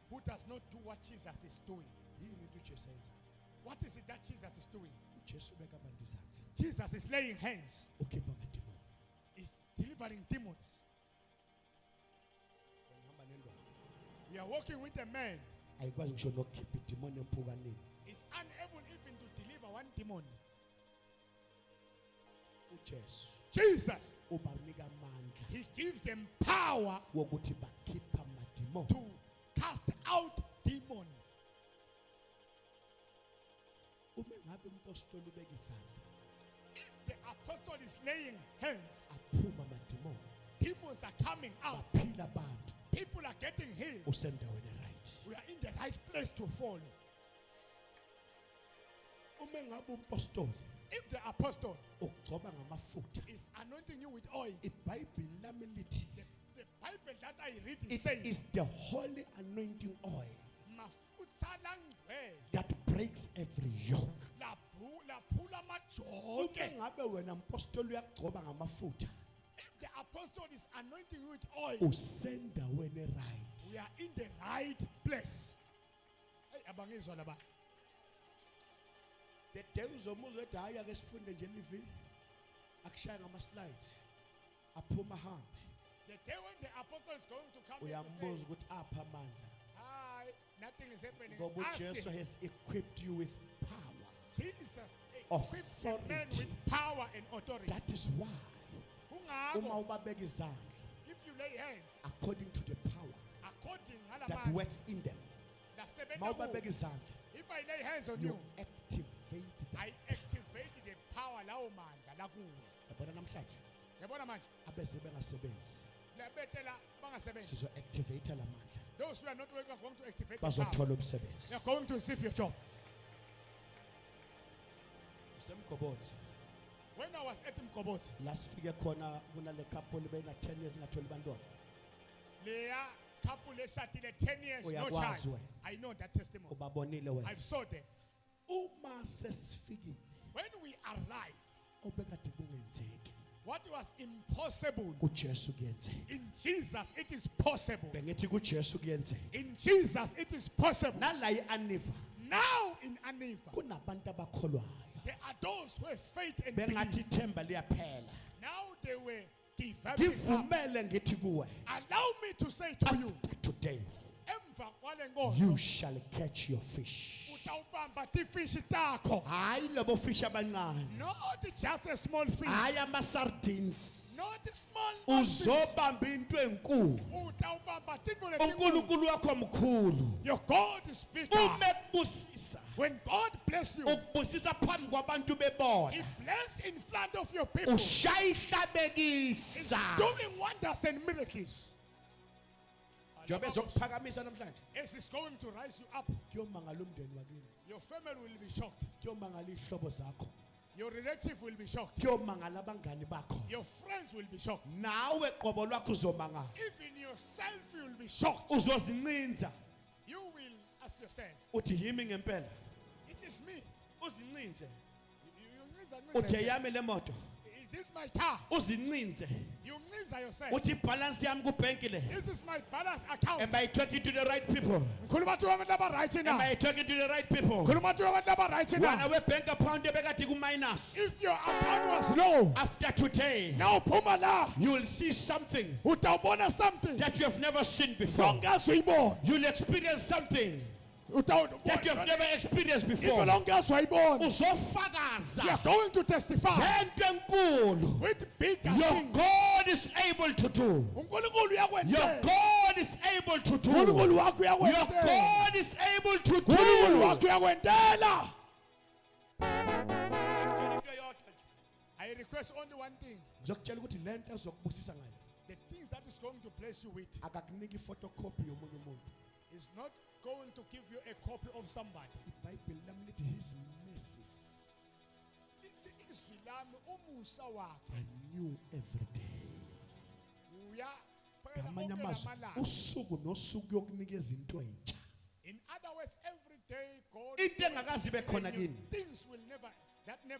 who does not do what Jesus is doing. Yini into uJesu ayenzayo? What is it that Jesus is doing? uJesu ubeka abantu izandla. Jesus is laying hands. Ukhipha amadimoni. Is delivering demons. Ngihamba nendoda. We are working with a man. Ayikwazi ngisho nokukhipha idimoni empukaneni. Is unable even to deliver one demon. uJesu Jesus, ubanika amandla he gives them power wokuthi bakhipha amadimoni. to cast out demon. Uma ngabe umpostoli ubeka izandla, If the apostle is laying hands, aphuma amadimoni, demons are coming out. baphila abantu, People are getting healed. usendaweni right. We are in the right place to follow. Uma ngabe umpostoli If the apostle ugcoba ngamafutha, is anointing you with oil, iBhayibheli lami lithi the Bible that I read is it saying, is the holy anointing oil "Mafutsa langcwele, that breaks every yoke. laphula Uma amajonke." ngabe wena mpostoli uyagcoba ngamafutha, If the apostle is anointing you with oil, usendaweni right. we are in the right place. Hey, abangizwa laba. The day uzomuzwa ethi hayi ake sifunde nje livini, akushaya ngama-slide, aphuma ahambe. The day when the apostle is going to come in to Uyambuza say, ukuthi apha amandla, "Hi, nothing is happening." ngoba Ask uJesu him. has equipped you with power. Jesus equipped the man Authority. with power and authority. That is why uma Kungakho, ubabeka izandla, if you lay hands according to the power according that ngalamandla, works in them, lasebenza uma kuwo. ubabeka izandla, If I lay hands on you you, activate that. I activate the power lawo mandla lakuwe. Yabona namhlanje Yabona manje, abeze bengasebenzi, labetela bangasebenzi. sizo-activate la mandla. Those who are not working are going to activate the power. bazothola umsebenzi. They are going to receive your job. Semgobotsi When I was at Mkoboti, la sifike khona kunale couple bena 10 years ngatholi bantwana. Leah couple esatile 10 years, no Uyakwazi child. wena. I know that testimony. Ubabonile wena. I've saw them. Uma sesifikile When we arrived, obekade kungenzeki what was impossible, kuJesu kuyenzeka. in Jesus it is possible. Bengithi kuJesu kuyenzeka. In Jesus it is possible. Nala iAniva Now in Aniva, kunabantu abakholwayo. there are those who have faith and belief. Bengathi ithemba liyaphela. Now they were giving up. Ngivumele ngithi kuwe. Allow me to say to you, After today emva kwale nkonzo, you shall catch your fish. utawubamba tifishi takho. Hayi labo fish abancane. Not just a small fish. Hayi ama sardines. Not a small fish. Uzobamba into enkulu. Utawubamba tingo letinkulu. uNkulunkulu wakho mkhulu. Your God is bigger. Uma ekubusisa When God bless you, ukubusisa phambi kwabantu bebona. He bless in front of your people. Ushaya He's ihlabekisa. doing wonders and miracles. Njobe zokuphakamisa namhlanje. As He's going to rise you up, Kuyomangala umndeni wakini. your family will be shocked. Kuyomangala ihlobo zakho. Your relative will be shocked. Kuyomangala abangani bakho. Your friends will be shocked. Nawe qobo lwakho uzomangala. Even yourself you will be shocked. Uzozincinza. You will ask yourself, Uthi yimi ngempela. it is me. Uzincinze. You Uthi yami le moto. is this my car? Uzincinze. You mean yourself. Uthi balance yami kubhenki le. This is my balance account. Am I talking to the right people? Ngikhuluma to abantu abarayit Am na. I talking to the right people? Ngikhuluma to abantu abarayit Wena na. we bank account ebekade ku minus. If your account was low, After today, now phuma la, you will see something utawubona something. that you have never seen before. Longazi uyibona. You will experience something that you have Utawubona. never experienced Into before. longazi uyibona. Uzofakaza You are going to testify ngento enkulu. with bigger Your things. God is able to do. uNkulunkulu Your uyakwenzela. God is able to do. uNkulunkulu wakho Your uyakwenzela. God is able to uNkulunkulu do. wakho uyakwenzela. I request only one thing. Ngizokutshela ukuthi lento ezokubusisa ngayo The things that is going to bless you with akakuniki photocopy yomunye umuntu. is not going to give you a copy of somebody. iBhayibheli lami lithi his mercies Izwi lami umusa wakhe are new every day. uya phela Ngamanye konke amazwi lamalanga. usuku nosuku yokunikeza into entsha. In other words, every day God Into going engakaze to ibe bring khona you kini. things will never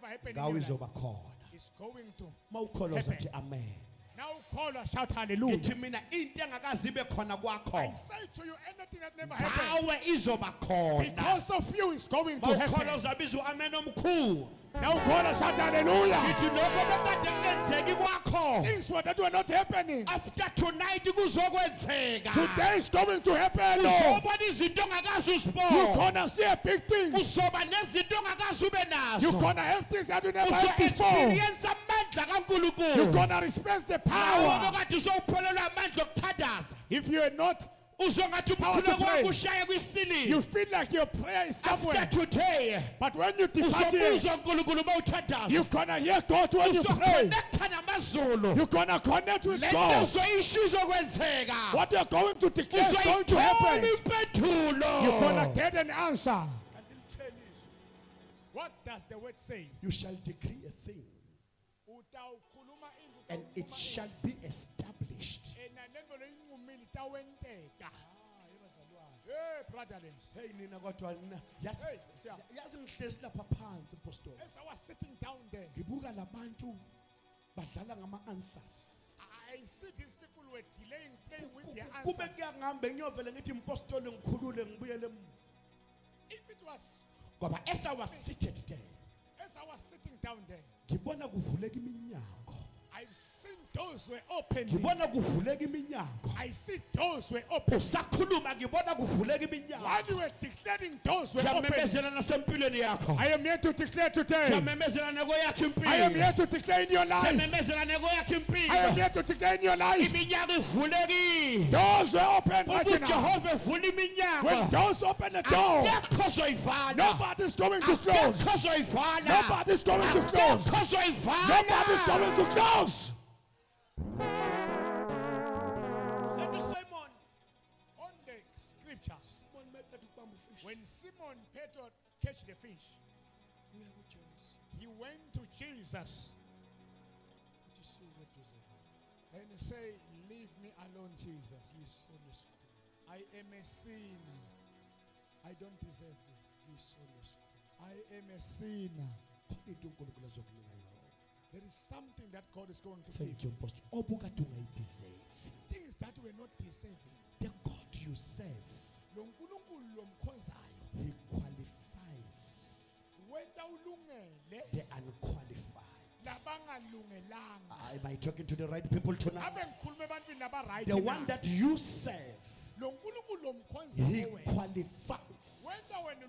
happen in Ngawe your life. izoba khona. It's going to. Mawukholwa Happen. uzathi amen. Now call or shout hallelujah. Ngithi mina into engakaze ibe khona I kwakho. say to you, anything that never happened Ngawe izoba khona. because of you is going to Mawukholwa happen. uzabiza amen omkhulu. Now call or shout hallelujah. Ngithi lokho bekade kungenzeki kwakho. Things that were not happening After tonight kuzokwenzeka. today is going to happen. Lord. Uzobona izinto ongakaze You're uzibone. gonna see a big thing. Uzoba nezinto ongakaze ube You're nazo. gonna have things that you never Uzo had before. experience amandla kaNkulunkulu. You're gonna respect the Nawe power. bekade uzophelelwa amandla okuthandaza. If you are not, Uzongathi Power to umkhuleko pray. wakho ushaye kwisilili. you feel like your prayer is After somewhere. today, But when you depart here, uzobuzwa uNkulunkulu mawuthandaza. you're gonna hear God when you pray. Uzoconnecta namazulu. You're gonna connect with Lento God. uzoyisho izokwenzeka. What you're going to declare is going to Uzoyithola happen. impendulo. You're gonna get an answer. What does the word say? You shall decree a thing Utawukhuluma into, and it utawukhuluma shall be established. into. Nalento leyinqumile itawenteka. Hey, brotherlings. Hey nina kodwa nina yazi Hey, siya. yazi ngihlezi lapha phansi apostol. As I was sitting down there, Ngibuka labantu badlala ngama answers. I see these people were delaying playing with their Kube answers. kuyangihambe ngiyovele ngithi impostoli ngikhulule ngibuyele emuva. If it was, Ngoba as I was seated there, as I was sitting down there, ngibona kuvuleka iminyango. I've seen doors were opening. Ngibona kuvuleka iminyango. I see doors were open. Usakhuluma ngibona kuvuleka iminyango. While you were declaring doors were open, Ngiyamemezela nasempilweni yakho. I am here to declare today. Ngiyamemezela neko yakho I am impilo. here to declare in your life. Ngiyamemezela neko yakho I am impilo. here to declare in your life. Iminyango ivulekile. Doors were open right now. uJehova evula iminyango. When doors open the door, Akekho ozoyivala. nobody's going to close. Akekho ozoyivala. Nobody's going to close. Akekho ozoyivala. Nobody's going to close. Said to Simon, On the When Simon Peter catch the fish, uya kuJesu he went to Jesus uthi suke eduze and say, "Leave me alone, Jesus. yisono esikhulu I am a sinner. I don't deserve this. yisono esikhulu I am a sinner." khona into uNkulunkulu azokunika yona. There is something that God is going to Thank give you, Apostle. Obukade ungayideserve. things that were not deserving. The God you serve, Lo nkulunkulu lo mkhonzayo He qualifies wenta ulungele the unqualified. labangalungelanga. Am I talking to the right people tonight? Abe ngikhuluma ebantwini laba-right The na. one that you serve, Lo nkulunkulu lo He mkhonzayo wena qualifies wenta wena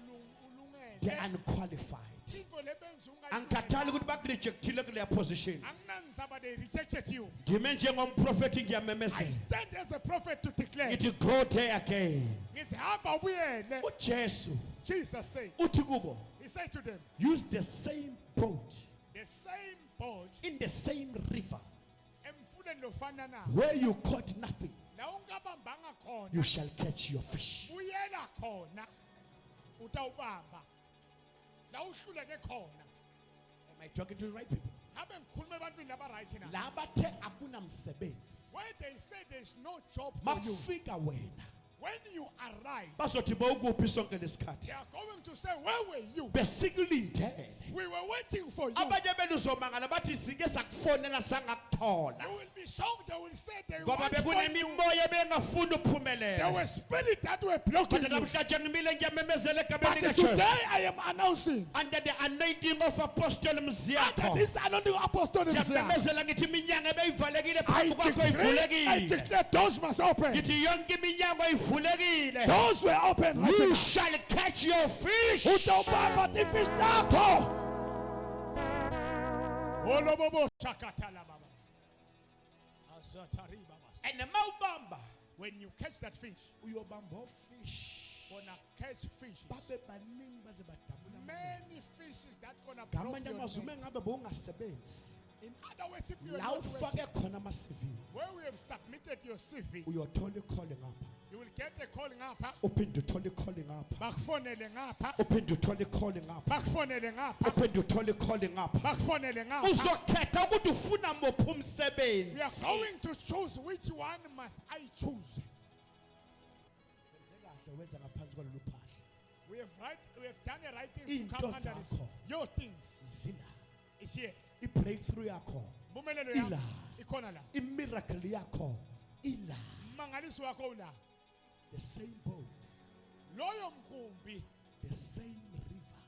the ulungele unqualified. into lebenza Angikhathali ukuthi ungayilungelanga. bakurejectile kuleya position. Anginanzaba they rejected you. Ngime njengomprofeti I ngiyamemezela. stand as a prophet to declare. Ngithi go there again. Ngithi hamba ubuyele. uJesu Jesus said, uthi kubo, he said to them, use the same boat the same boat in the same river emfuleni lofana na. where you caught nothing, La ungabambanga khona. you shall catch your fish. Buyela khona utawubamba. La uhluleke khona. Am I talking to the right people? Ngabe ngikhuluma ebantwini laba-right na. Labathe akunamsebenzi. Why they say there's no job for you. Makufika wena. When you arrive, Bazothi bawukuphi sonke lesikhathi. they are going to say, where were you? Besikulindele. We were waiting for you. Abanye benu uzomangala bathi sike sakufonela sangakuthola. You will be shocked. They will say they Ngoba want for you. bekunemimoya bengafuni There uphumelela. were spirits that were blocking Kodwa you. namhlanje ngimile ngiyamemezela But egameni today likaJesu. I am announcing Under the anointing of Apostle that Mziyakho. this anointing apostle is here. Ngiyamemezela ngithi iminyango ebeyivalekile I phambi kwakho declare, I ivulekile. declare doors must open. Ngithi yonke iminyango ivulekile. Doors were open. Right You now. shall catch your fish. Utawubamba tifish takho. Olobobo shakatala baba. Azatari babas. And mawubamba When you catch that fish, uyobamba fish. gonna catch fish. Babe baningi baze badabula. Many fishes that gonna block Ngamanye your amazwi net. mengabe bowungasebenzi. In other words, if you are La not ufake working, khona ama-CV. where we have submitted your CV, Uyothola i-calling ngapha. you will get a calling ngapha, Uphinde uthole i-calling ngapha. bakufonele ngapha, Uphinde uthole i-calling ngapha. bakufonele ngapha, Uphinde uthole i-calling ngapha. bakufonele ngapha. Uzokhetha ukuthi ufuna muphi We are umsebenzi. going to choose which one must I choose. Wenze kahle wenza ngaphansi kwalolu phahla. We have done the right things to come Into under this. zakho. Your things Zila. is here. I-breakthrough yakho. Mpumelelo Ila. yakho ikhona la. I-miracle yakho. Ila. Mangaliso wakho ula. The same boat. Loyo mkhumbi, The same river.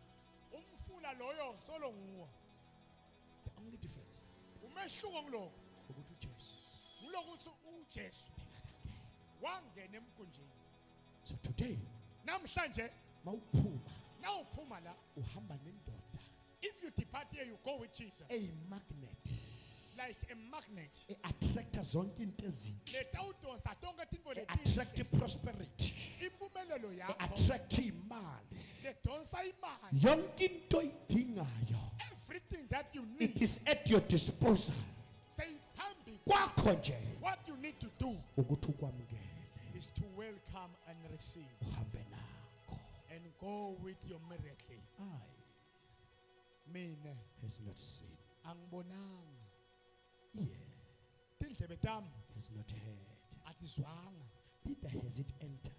umfula loyo solo nguwo. The only difference. Umehluko ngiloko. ukuthi uJesu Ngulokuthi uJesu wangena emkhunjini. so today Namhlanje mawuphuma nawuphuma la, uhamba nendoda if you depart here you go with Jesus eyimagnet like a magnet. e-attracta zonke into ezinhle, Letawudonsa tonke tintfo e-attract letinhle. prosperity, Impumelelo yakho e-attract imali, ledonsa imali. yonke into oyidingayo. Everything that you It need. is at your disposal. Say phambi. Kwakho nje What you need to do ukuthi ukwamukele is to welcome and receive uhambe nakho. and go with your miracle. I Mina has not seen, angibonanga, ear tindlebe tami has not heard, atizwanga, neither has it entered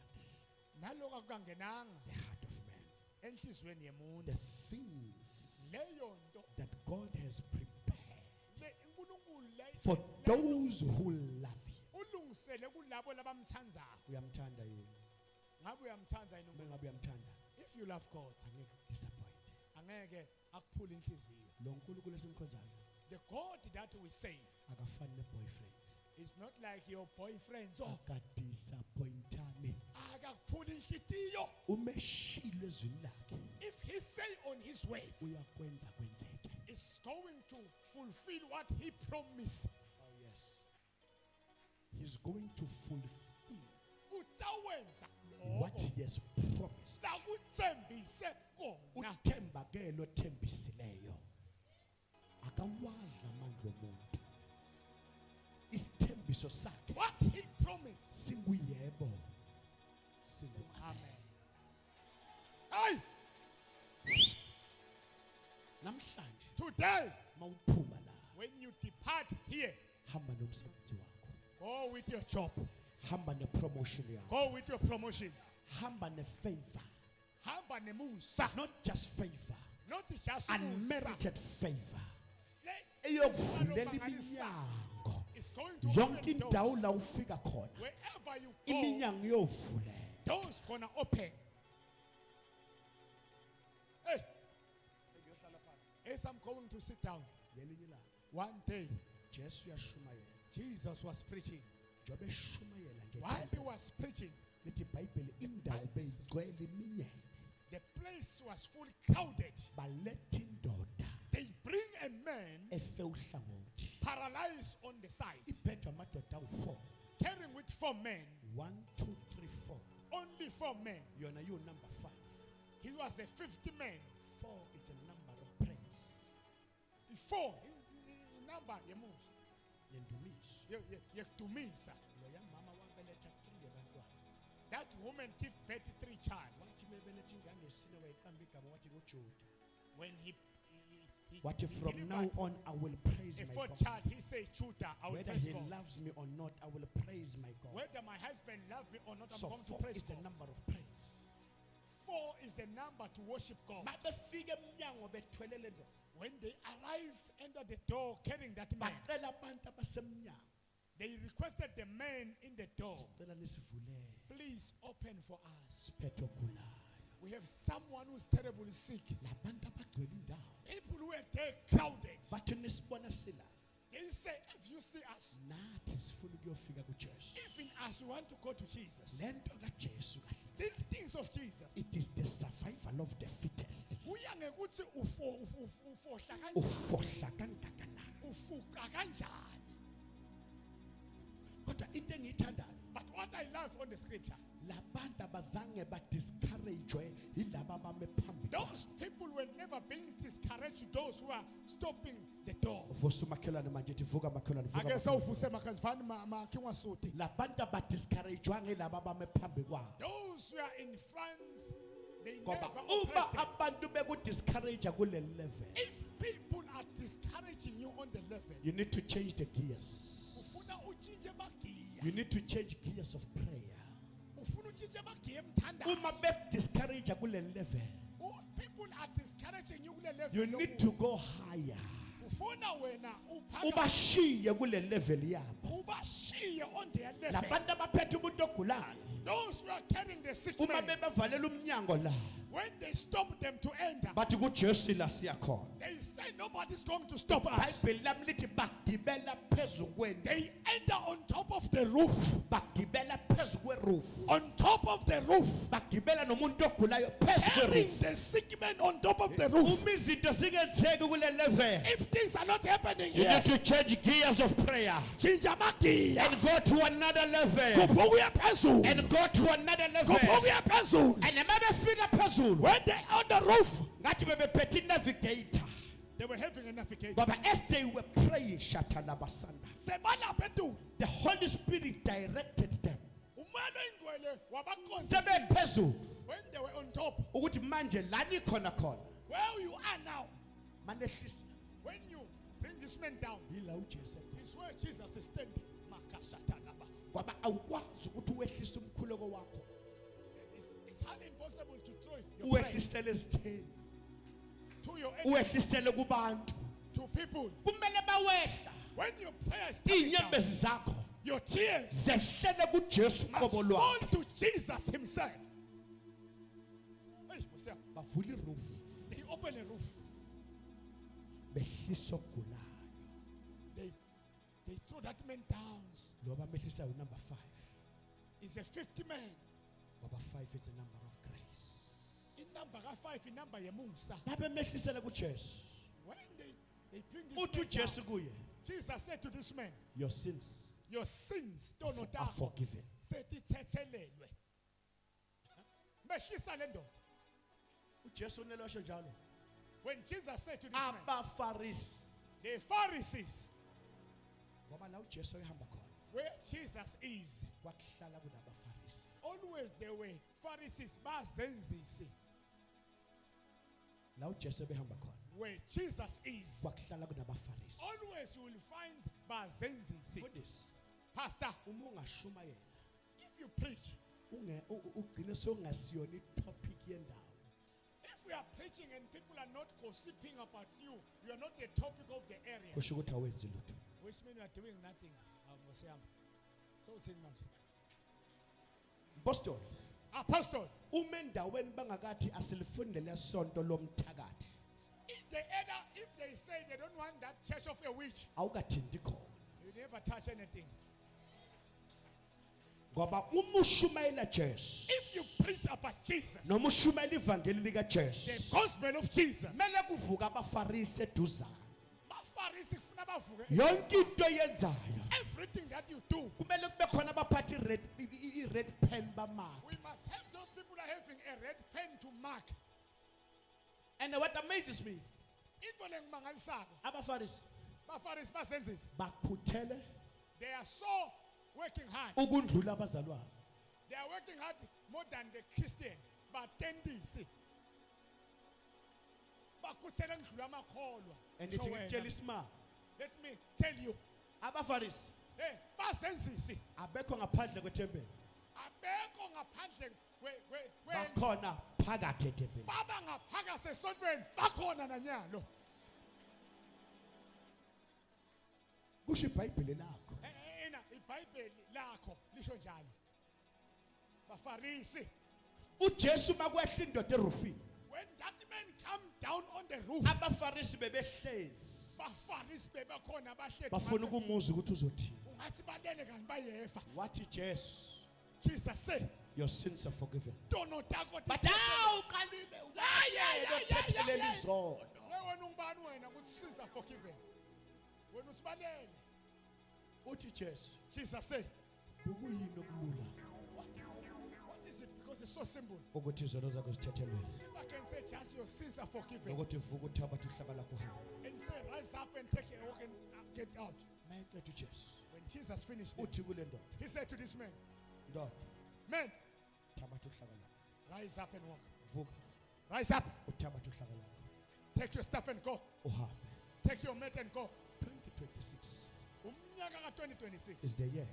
naloko akukangenanga the heart of man. enhlizweni yemuntu. The things Leyo nto that God has prepared uNkulunkulu for those who love Him. ulungisele kulabo labamthandayo. Uyamthanda yini? Ngabe uyamthanda yini Uma uNkulunkulu? ngabe uyamthanda, If you love God, angeke disappoint. angeke akuphule inhliziyo. Lo nkulunkulu esimkhonzayo The God that we save akafani ne-boyfriend. is not like your boyfriend. So Akadisappointani. akakuphula inhliziyo. Umeshilo ezwini lakhe If he say on his words, uyakwenza kwenzeke. is going to fulfill what he promised. Oh yes. He's going to fulfill Utawenza what lokho he has promised. lakuthembise kona. Uthembakele othembisileyo. Akawadla amandla omuntu. Isithembiso sakhe What he promised. singuyebo. Singu Amen. amen. Aye, namhlanje today, mawuphuma la when you depart here, hamba nomsebenzi wakho, go with your job, hamba nepromotion yakho, go with your promotion. hamba nefavor, Hamba nemusa, not just favor, not just musa. unmerited favor Le- eyokuvulela Mangalisa iminyango is going to yonke open indawo doors. la ufika khona Wherever you go, iminyango iyovuleka. doors gonna open. Hey, as I'm going to sit down, Ngelinye ilanga, one day Jesu uyashumayela, Jesus was preaching. njengoba eshumayela nje While he was preaching, lithi iBhayibheli indawo beyigcwele iminyene, the place was fully crowded. baletha indoda They bring a man efe uhlangothi, paralyzed on the side, iphethwe amadoda awu-4, carrying with 4 men, 1 2 3 4, only 4 men. yona yiwo number 5. He was a 50 man. 4 is a number of praise, 4 in number yemusa yendumiso. yekudumisa. Loya mama wabeletha 3 abantwana, That woman gave birth to 3 child. wathi mebeletha ingane yesine wayiqamba igama wathi nguJuda, When he wathi from delivered now on I will praise a my 4th God. child, he said, Judah, I will Whether praise he God. loves me or not, I will praise my God. Whether my husband loves me or not, I'm So going to 4 praise is the God. number of praise. 4 is the number to worship God. Mabefika emnyango bethwele le ndoda, When they arrive under the door carrying that man, bacela abantu abasemnyango, they requested the man in the door, sicela nisivulele, please open for us. siphethe ogulayo. We have someone who's terribly sick. Labantu abagcwele indawo People who are there crowded. bathi nisibona sila, They say, if you see us, nathi sifuna ukuyofika kuJesu. even as we want to go to Jesus, Le nto kaJesu kahle, these things of Jesus, it is the survival of the fittest. kuya ngekuthi ufohla kanjani, Ufohla kangakanani. ufuka kanjani. Kodwa into engiyithandayo, But what I love on the scripture, labantu abazange badiscouragwe yilaba abame phambili. those people were never being discouraged, those who are stopping the door. Vusa umakhelwane manje ethi vuka makhelwane, vuka Ake makhelwane. sawufuse makazivani makhiwa suti. Labantu abadiscouragewa yilaba abame phambi kwabo. Those who are in France, they Ngoba never uma oppress them. abantu bekudiscourage kule level, If people are discouraging you on the level, you need to change the gears. ufuna uchinje magiya, You need to change gears of prayer. ufuna uchinje magiya Uma emthandazo. bekudiscourage kule level, If people are discouraging you kule level, you need to go higher. ufuna wena uphaka Ubashiye kule level yabo. ubashiye on their level. Labantu abaphethe umuntu ogulayo, Those who are carrying the sick uma man, bebevalela umnyango la, when they stop them to enter, bathi kuJesu la siyakhona. they say nobody's going to stop us. iBhayibheli lami lithi bagibela phezulu kwendlu, They enter on top of the roof. bagibela phezulu kweroof, On top of the roof. bagibela nomuntu ogulayo phezulu Carrying kweroof. the sick man on top of the roof. Uma izinto zingenzeki kule level, If things are not happening you here, need to change gears of prayer chinja magiya. and go to another level, Kuvuka phezulu. and go to another level. Kuvuka phezulu. And uma befika phezulu, When they on the roof, ngathi bebephethe navigator, they were having a navigator. ngoba as they were praying shatalabasanda, Sebalapha etu. the Holy Spirit directed them. Umoya oyingcwele wabakhonzisa. Sebephezulu When they were on top, ukuthi manje lani khona khona where you are now, manehlisa when you bring this man down, yila uJesu, is where Jesus is standing. Makashatalaba. ngoba awukwazi ukuthi uwehlise umkhuleko wakho It's hardly impossible to throw your praise uwehlisele ezitheni, to your enemy, uwehlisele kubantu. to people. Kumele bawehla When your prayers coming down, inyembezi zakho your tears zehlele kuJesu must qobo fall lwakhe. to Jesus himself. Hey, what's up? Bavula iroof, They open a roof. behlisa ogulayo. They throw that man down. Lo bamehlisayo number 5, It's a 50 man. ngoba 5 is the number of grace. In number 5, in number yemusa. Babemehlisela kuJesu, When they bring this uthi man down, uJesu kuye, Jesus said to this man, your sins your sins don't know are forgiven. setithethelelwe. Mehlisa le ndoda. uJesu unelosho njalo. When Jesus said to this man, Abafarisi, the Pharisees, ngoba la uJesu ehamba khona where Jesus is, kwakuhlala kunabafarisi. always there were Pharisees bazenzisi. la uJesu ebehamba khona where Jesus is, kwakuhlala kunabafarisi. always you will find bazenzisi. For this, Pastor, uma ungashumayela if you preach, ugcine sewungasiyona itopic yendawo. if we are preaching and people are not gossiping about you, you are not the topic of the area. Kusho ukuthi awenzi lutho. Which means you are doing nothing. So it's in much. Apostle, Apostle, uma endaweni bangakathi asilifundele lesonto lomthakathi. if they say they don't want that church of a witch, Awukathinti khona. you never touch anything. Ngoba uma ushumayela Jesu, If you preach about Jesus, noma ushumayela ivangeli lika the Jesu, gospel of Jesus, mele kuvuka abafarisi eduzane. Bafarisi kufuna bavuke. Yonke into oyenzayo Everything that you do, kumele kube khona abaphathi red pen bamaka. we must have those people are having a red pen to mark. And what amazes me, Into lengimangalisako, abafarisi Bafarisi basenzisi, bakhuthele they are so working hard. ukundlula abazalwane. They are working hard more than the Christian. Batendisi. Bakhuthele ngidlula amakholwa. And Sho ithi wena. ngitshela isimanga, Let me tell you, abafarisi hey, basenzisi. abekho ngaphandle kwethempeli, Abekho ngaphandle kwe bakhona phakathi ethempeli. baba ngaphakathi esontweni bakhona nanyalo. Kusho iBhayibheli lakho. Ena iBhayibheli lakho lisho njalo. Bafarisi, uJesu makwehla indoda erufini, when that man come down on the roof, abafarisi bebehlezi Bafarisi bebakhona bahlezi. bafuna ukumuza ukuthi uzothini. Ungathi balele kanti bayefa. Wathi Jesu, Jesus say, your sins are forgiven. "Tono tako But how uqalile ukuthethelele izono. wena ungubani wena ukuthi sins are forgiven? Wena uthi balele. Uthi Jesu, Jesus say, ukuyini okulula what is it? Because it's so simple. ukuthi izono zakho zithethelele. If I can say just your sins are forgiven Ukuthi uvuka uthabathe uhlaka lakho uhambe. and say rise up and take a walk and get out. Mayeqedwe uJesu. When Jesus finished it, Uthi kule ndoda, he said to this man, ndoda, man, thabatha uhlaka lakho. rise up and walk. Vuka, Rise up, uthabathe uhlaka lakho. take your stuff and go. Uhambe. Take your mat and go. 2026 Umnyaka ka-2026. is the year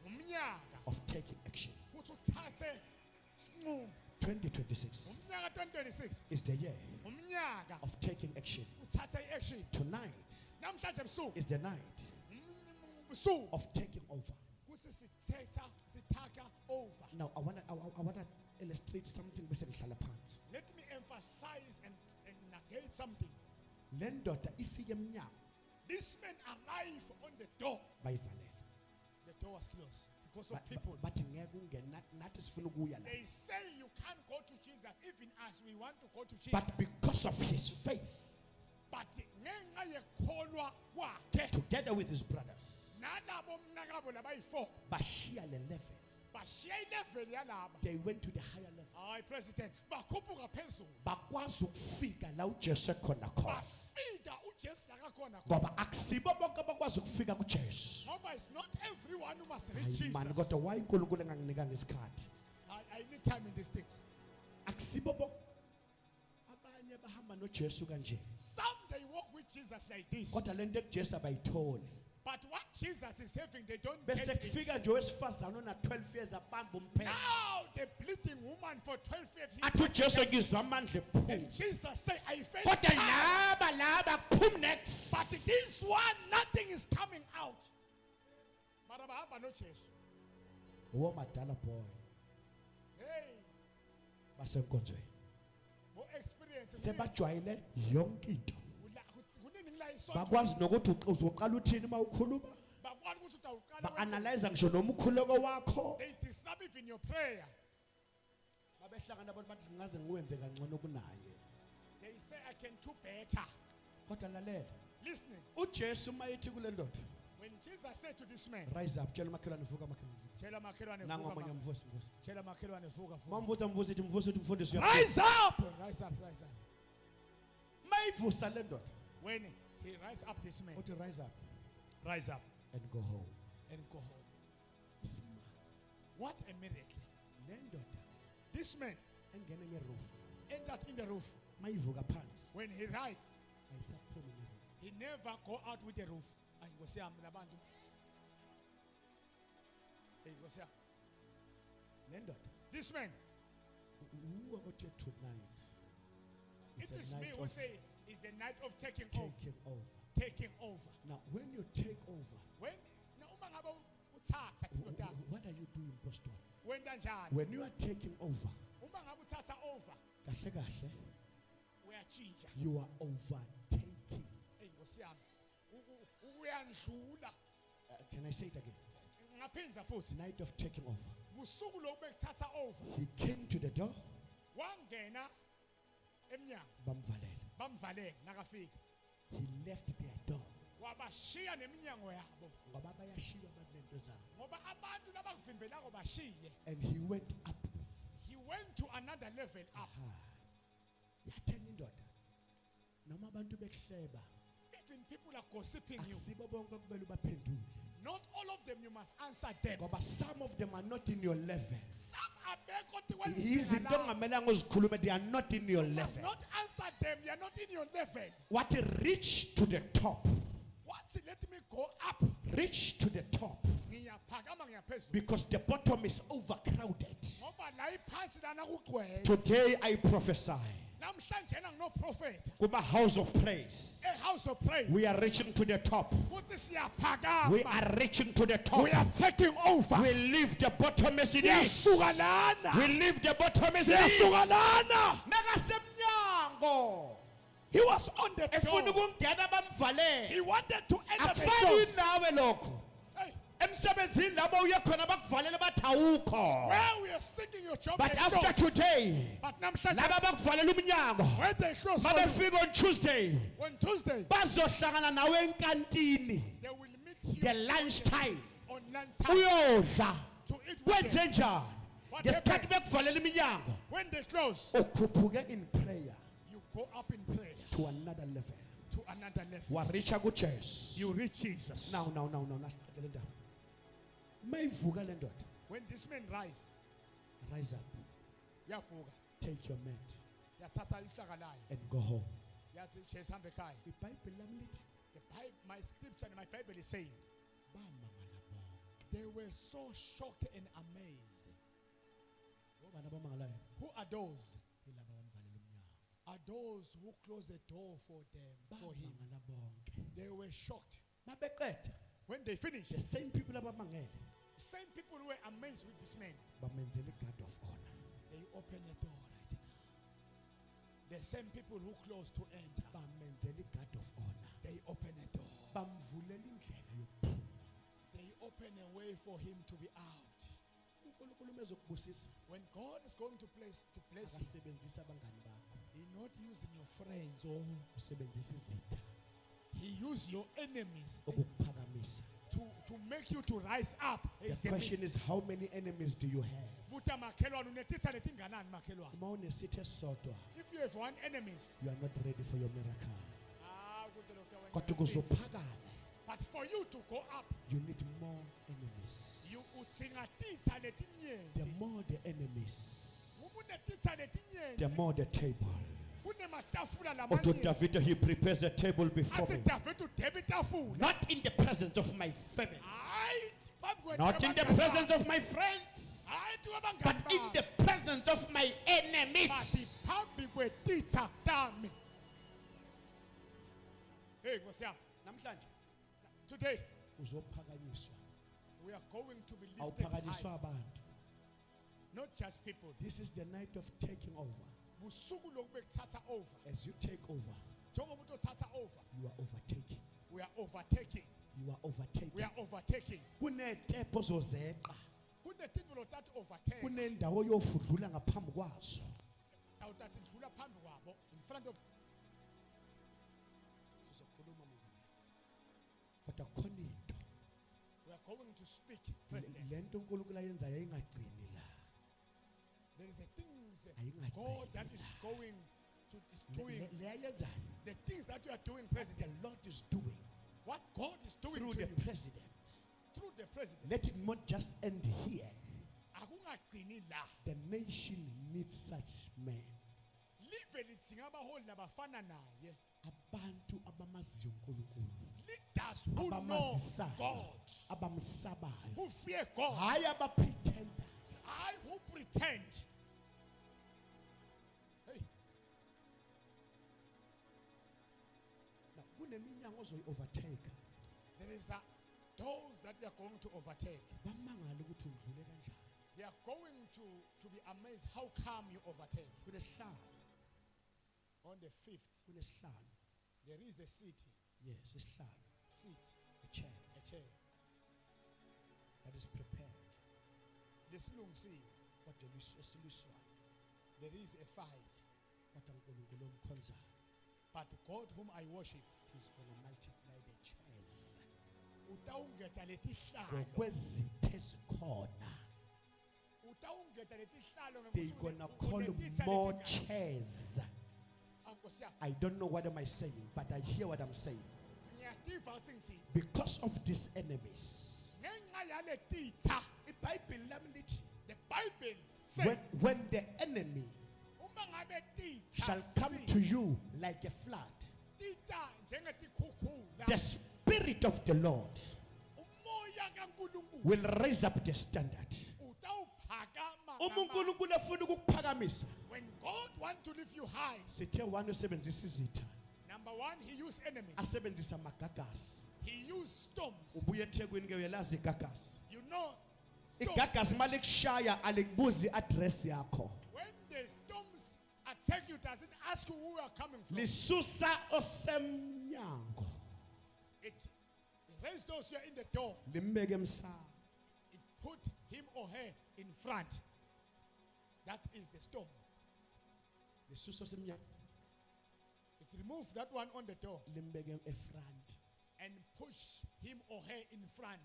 Umnyaka of taking action. ukuthi uthathe isinqumo. 2026 Umnyaka 2026. is the year Umnyaka of taking action. uthatha i-action. Tonight Namhlanje ebusuku is the night ebusuku of taking over. kuthi sithatha over. Now I wanna illustrate something bese ngihlala phansi. Let me emphasize and negate something. Le ndoda ifike emnyango This man arrived on the door. bayivalele. The door was closed because of people. Bathi ngeke ungena nathi sifuna ukuya la. They say you can't go to Jesus, even as we want to go to Jesus. But because of his faith, But ngenxa yekholwa kwakhe together with his brothers, nalabo mnakabo labayi-4 bashiya le level. bashiya ilevel yalaba. They went to the higher level. Hayi president, bakhuphuka phezulu. Bakwazi ukufika la uJesu ekhona khona. Bafika uJesu la kakhona khona. Ngoba akusibo bonke abakwazi ukufika kuJesu. Ngoba it's not everyone who must reach Hayi man, Jesus. kodwa why uNkulunkulu enganginikanga isikhathi? I need time in these things. Akusibo bonke abanye bahamba noJesu kanje. Some they walk with Jesus like this. Kodwa lento kuJesu abayitholi. But what Jesus is having, they don't Bese get it. kufika nje owesifazana ona 12 years abamba umphela. Now the bleeding woman for 12 years. Athi uJesu ngizwa amandla ephuma. And Jesus say, I felt Kodwa power. laba kuphum next. But this one, nothing is coming out. Mara bahamba no Jesu. Wo madala boy Hey, basenkonzweni. mo experience. Sebajwayele yonke into. Kuningi la isonto. Bakwazi nokuthi uzoqala uthini uma ukhuluma. Bakwazi ukuthi utawuqala Ba wenze. analyze ngisho noma ukhuleko wakho. They disturb even your prayer. Babehlangana abantu bathi ngingaze ngiwenze kangcono kunaye. They say I can do better. Kodwa lalela. Listening. uJesu mayithi kule ndoda, When Jesus said to this man, rise up, tshela makhelwane vuka makhelwane vuka. Tshela makhelwane Nangu vuka, omunye ma- mvusi. tshela makhelwane vuka, vuka. Mamvusa ithi mvusi mfundisi uyaphila. Rise up! Rise up, rise up. Mayivusa le ndoda. When he rise up this man, Uthi rise up rise up and go home. and go home. Isimanga. What a miracle. Le ndoda This man engene ngeroof. entered in the roof. mayivuka phansi when he rise, ayisaphumi neroof. he never go out with the roof. Ay, Nkosi yami, labantu. Hey, Nkosi yami. Le ndoda This man, uwa othe tonight it it's is a me night who of say it's a night of taking over. taking over. Taking over. Now when you take over, When na uma ngabe uthatha indoda yakho, what are you doing, Pastor? wenza njani? When you are taking over, Uma ngabe uthatha over, kahle kahle, uyachinja. you are overtaking. Hey, Nkosi yami. Uyandlula. Can I say it again? Ngaphinza futhi. Night of taking over. Busuku lokubekuthatha over. He came to the door, Wangena emnyango, bamvalele. bamvalele nakafika. He left their door. Wabashiya neminyango yabo. Ngoba bayashiya abantu nento zabo. Ngoba abantu labakuvimbelako bashiye. And he went up. He went to another level up. Yathena indoda. Noma abantu behleba, Even people are gossiping you. akusibo bonke kumele ubaphendule. Not all of them you must answer them. Ngoba some of them are not in your level. Some are bekho Izinto ongamelanga uzikhulume, they are not in your You must level. not answer them. They are not in your level. What reach to the top? What's let me go up? Reach to the top. Ngiyaphakama ngiyaphezulu. Because the bottom is overcrowded. Ngoba la iphansi lana kugcwele. Today I prophesy. Namhlanje ngino prophet. Kuma house of praise. A house of praise. We are reaching to the top. Kuthi siyaphakama. We are reaching to the top. We are taking over. We leave the bottom as it Siyasuka is. lana. We leave the bottom as it is. Siyasuka lana. Nakasemnyango. He was on the Efuna door. ukungena bamvalele. He wanted to enter the Akufani doors. nawe lokho. Hey, Emsebenzini labo uye khona bakuvalele bathi awukho. where we are singing your job. But they after close. today, But namhlanje laba bakuvalela umnyango. when they close for you, Babefika on Tuesday, on Tuesday bazohlangana nawe enkantini. they will meet you The lunchtime. on lunchtime Uyodla. to eat with Kwenze them. njani? What Ngesikhathi bekuvalela iminyango, When they close, ukhuphuke in prayer you go up in prayer to another level. to another level. Waricha kuJesu. You reach Jesus. Now, nasiqede le ndaba. Mayivuka le ndoda. When this man rise, Rise up, yavuka, take your mat yathatha ihlaka layo, and go home. yathi Jesu hambe ekhaya. IBhayibheli lami lithi The Bible, my scripture and my Bible is saying bamangala bonke. they were so shocked and amazed. Ngobani abamangalayo? Who are those? Yilaba bamvalela umnyango. Are those who close the door for them, for him. Bamangala bonke. They were shocked. Mabeqeda, When they finished, the same people abamangele same people who were amazed with this man, bamenzele guard of honor. they open the door right now. The same people who closed to enter, Bamenzele guard of honor. they open a door. Bamvulela indlela yokuphuma. They open a way for him to be out. uNkulunkulu mezokubusisa When God is going to bless you, akasebenzisa abangani bakho, He's not using your friends or usebenzisa izitha He uses your enemies ukukuphakamisa. to make you to rise up. The question is, how many enemies do you have? Buta makhelwane unetitha letinganani makhelwane. Uma unesitha esisodwa, If you have one enemies, you are not ready for your miracle. kude lo kuthiwa Kodwa wena kasi. kuzophakame, But for you to go up, you need more enemies. you udzinga titha The letinyenti. more the enemies, Uma unetitha the letinyenti, more the table. kunematafula Unto lamanyenti. David, he prepares a table before Athi me. David udebe itafula. Not in the presence of my family, Hayi, phambi kwethu not in the abangani presence bami. of my friends, Hayi, tu abangani but in bami. the presence of my But enemies. phambi kwetitha tami. Hey, Nkosi yami, Namhlanje today uzophakanyiswa. we are going to be lifted Awuphakanyiswa high. abantu. Not just people. This is the night of taking over. Busuku lokubekuthatha over. As you take over, Njengoba umuntu othatha over, you are overtaking. we are overtaking. You are overtaking. We are overtaking. Kunetepo zozeqa. Kunetinto lothatha overtake. Kunendawo yofudlula ngaphambi kwazo. Awuthatha idlula phambi kwabo in front of Sizokhuluma mngane. Kodwa khona into. we are going to speak, President. Lento uNkulunkulu ayenzayo ayingagcini la. There is a things Ayingagcini God that la. is going to is doing. Le ayenzayo, The things that you are doing, the President. Lord is doing What God is doing through to the you president. through the President. Let it not just end here. Akungagcini la. The nation needs such men. live lidzinga abaholi labafana naye. Abantu abamaziyo uNkulunkulu, Leaders who know abamazisayo, God, abamsabayo, who fear God, hayi abapretender. I who pretend. Hey, Now kuneminyango ozoyi-overtake. there is a doors that they are going to overtake. Bamangala ukuthi undlule kanjani. They are going to be amazed how come you overtake. Kunesihlalo, On the 5th, kunesihlalo. there is a seat, Yes, isihlalo, a chair a chair. that is prepared. Lesilungisiwe. Kodwa esiliswayo, There is a fight. kodwa uNkulunkulu omkhonzayo, But God whom I worship, he's going to multiply the chairs. utawungeta letihlalo. Ngokwezithe ezikhona, Utawungeta letihlalo they're going to call more chairs. I don't know what am I saying, but I hear what I'm saying. Ngiyativa ukuthi ngithini. Because of these enemies, Ngenxa yaletitha, iBhayibheli lami lithi, the Bible says, when the enemy uma ngabe titha shall come to you like a flood, tita njengetikhukhula, the Spirit of the Lord umoya kaNkulunkulu will raise up the standard. utawuphakama. uNkulunkulu afuna ukukuphakamisa. When God wants to lift you high, Sithe one usebenzisa izitha, number one, he used enemies. asebenzisa amagagasi. He used storms. Ubuye eThekwini ke uyalazi igagasi. You know, storms. Igagasi malikushaya alikubuzi address yakho. When the storms attack you, doesn't ask you who you are coming from. Lisusa osemnyango. It raised those who are in the door. Limbeke emsamo. It put him or her in front. That is the storm. Lisusa osemnyango. It removed that one on the door Limbeke efront. and push him or her in front.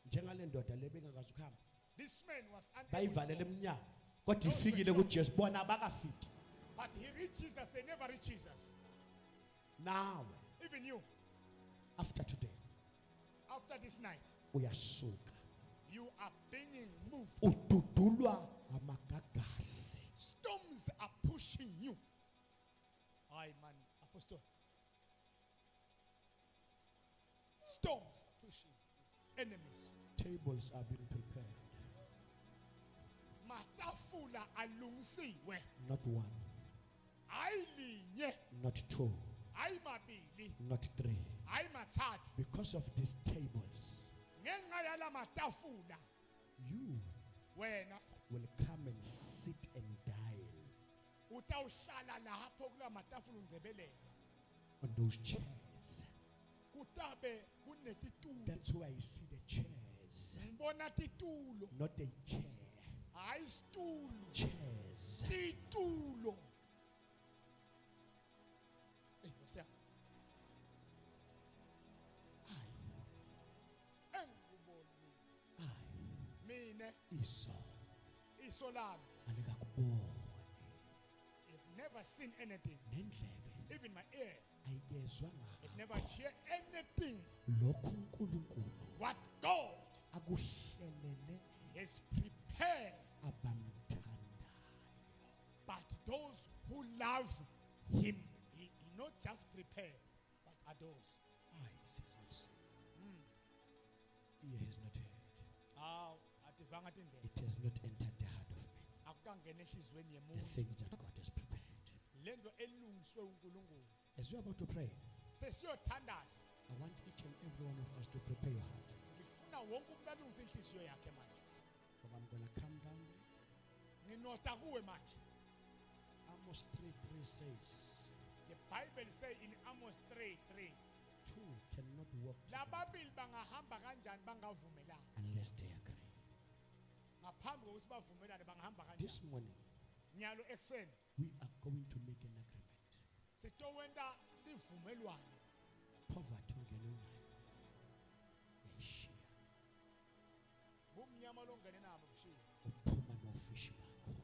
Njengale ndoda lebengakazi ukuhamba. This man was unable to Bayivalele walk. emnyango. Kodwa ifikile kuJesu bona abakafiki. But he reached Jesus. They never reach Jesus. Nawe Even you, after today after this night, uyasuka. you are being moved. Ududulwa amagagasi. Storms are pushing you. I man, Apostle. Storms pushing you. Enemies. Tables are being prepared. Matafula alungisiwe. Not one, Ayilinye, not two, ayimabili, not three. ayimathathu. Because of these tables, Ngenxa yala matafula, you wena will come and sit and dine utawuhlala lapho kula matafula unzebelele. on those chairs. Kutabe kunetitulo. That's why I see the chairs, Ngibona titulo, not a chair. hayi isitulo. Chairs. Titulo. Hey, Nkosi engiboni mina Esau, iso lami. alikakuboni I've never seen anything. nendlebe Even my ear, ayigezwa it never ngakho hear anything. lokhu uNkulunkulu What God akuhlelele has prepared, abamthandayo. but those who love Him, He not just prepare, but adores. Eyes has not seen, ear has not heard, Aw, ativanga tindlela. it has not entered the heart of man. Akukangena enhliziyweni The yemuntu. things that God has prepared. Lento elungiswe uNkulunkulu. As we're about to pray, Sesiyothandaza. I want each and every one of us to prepare your heart. Ngifuna wonke umuntu alungise inhliziyo yakhe manje. But I'm going to come down. Nginota kuwe manje. Amos 3:3 says, The Bible say in Amos 3:3, two cannot walk together lababili bangahamba kanjani bangavumelana. unless they agree. Ngaphambi kokuthi bavumelane bangahamba This kanjani. morning, Nyalo ekseni we are going to make an agreement. sitowenda sivumelwano. Poverty ungene unayo, yayishiya. Bumnyama longene nabo mshiya. Uphuma nofishi bakho.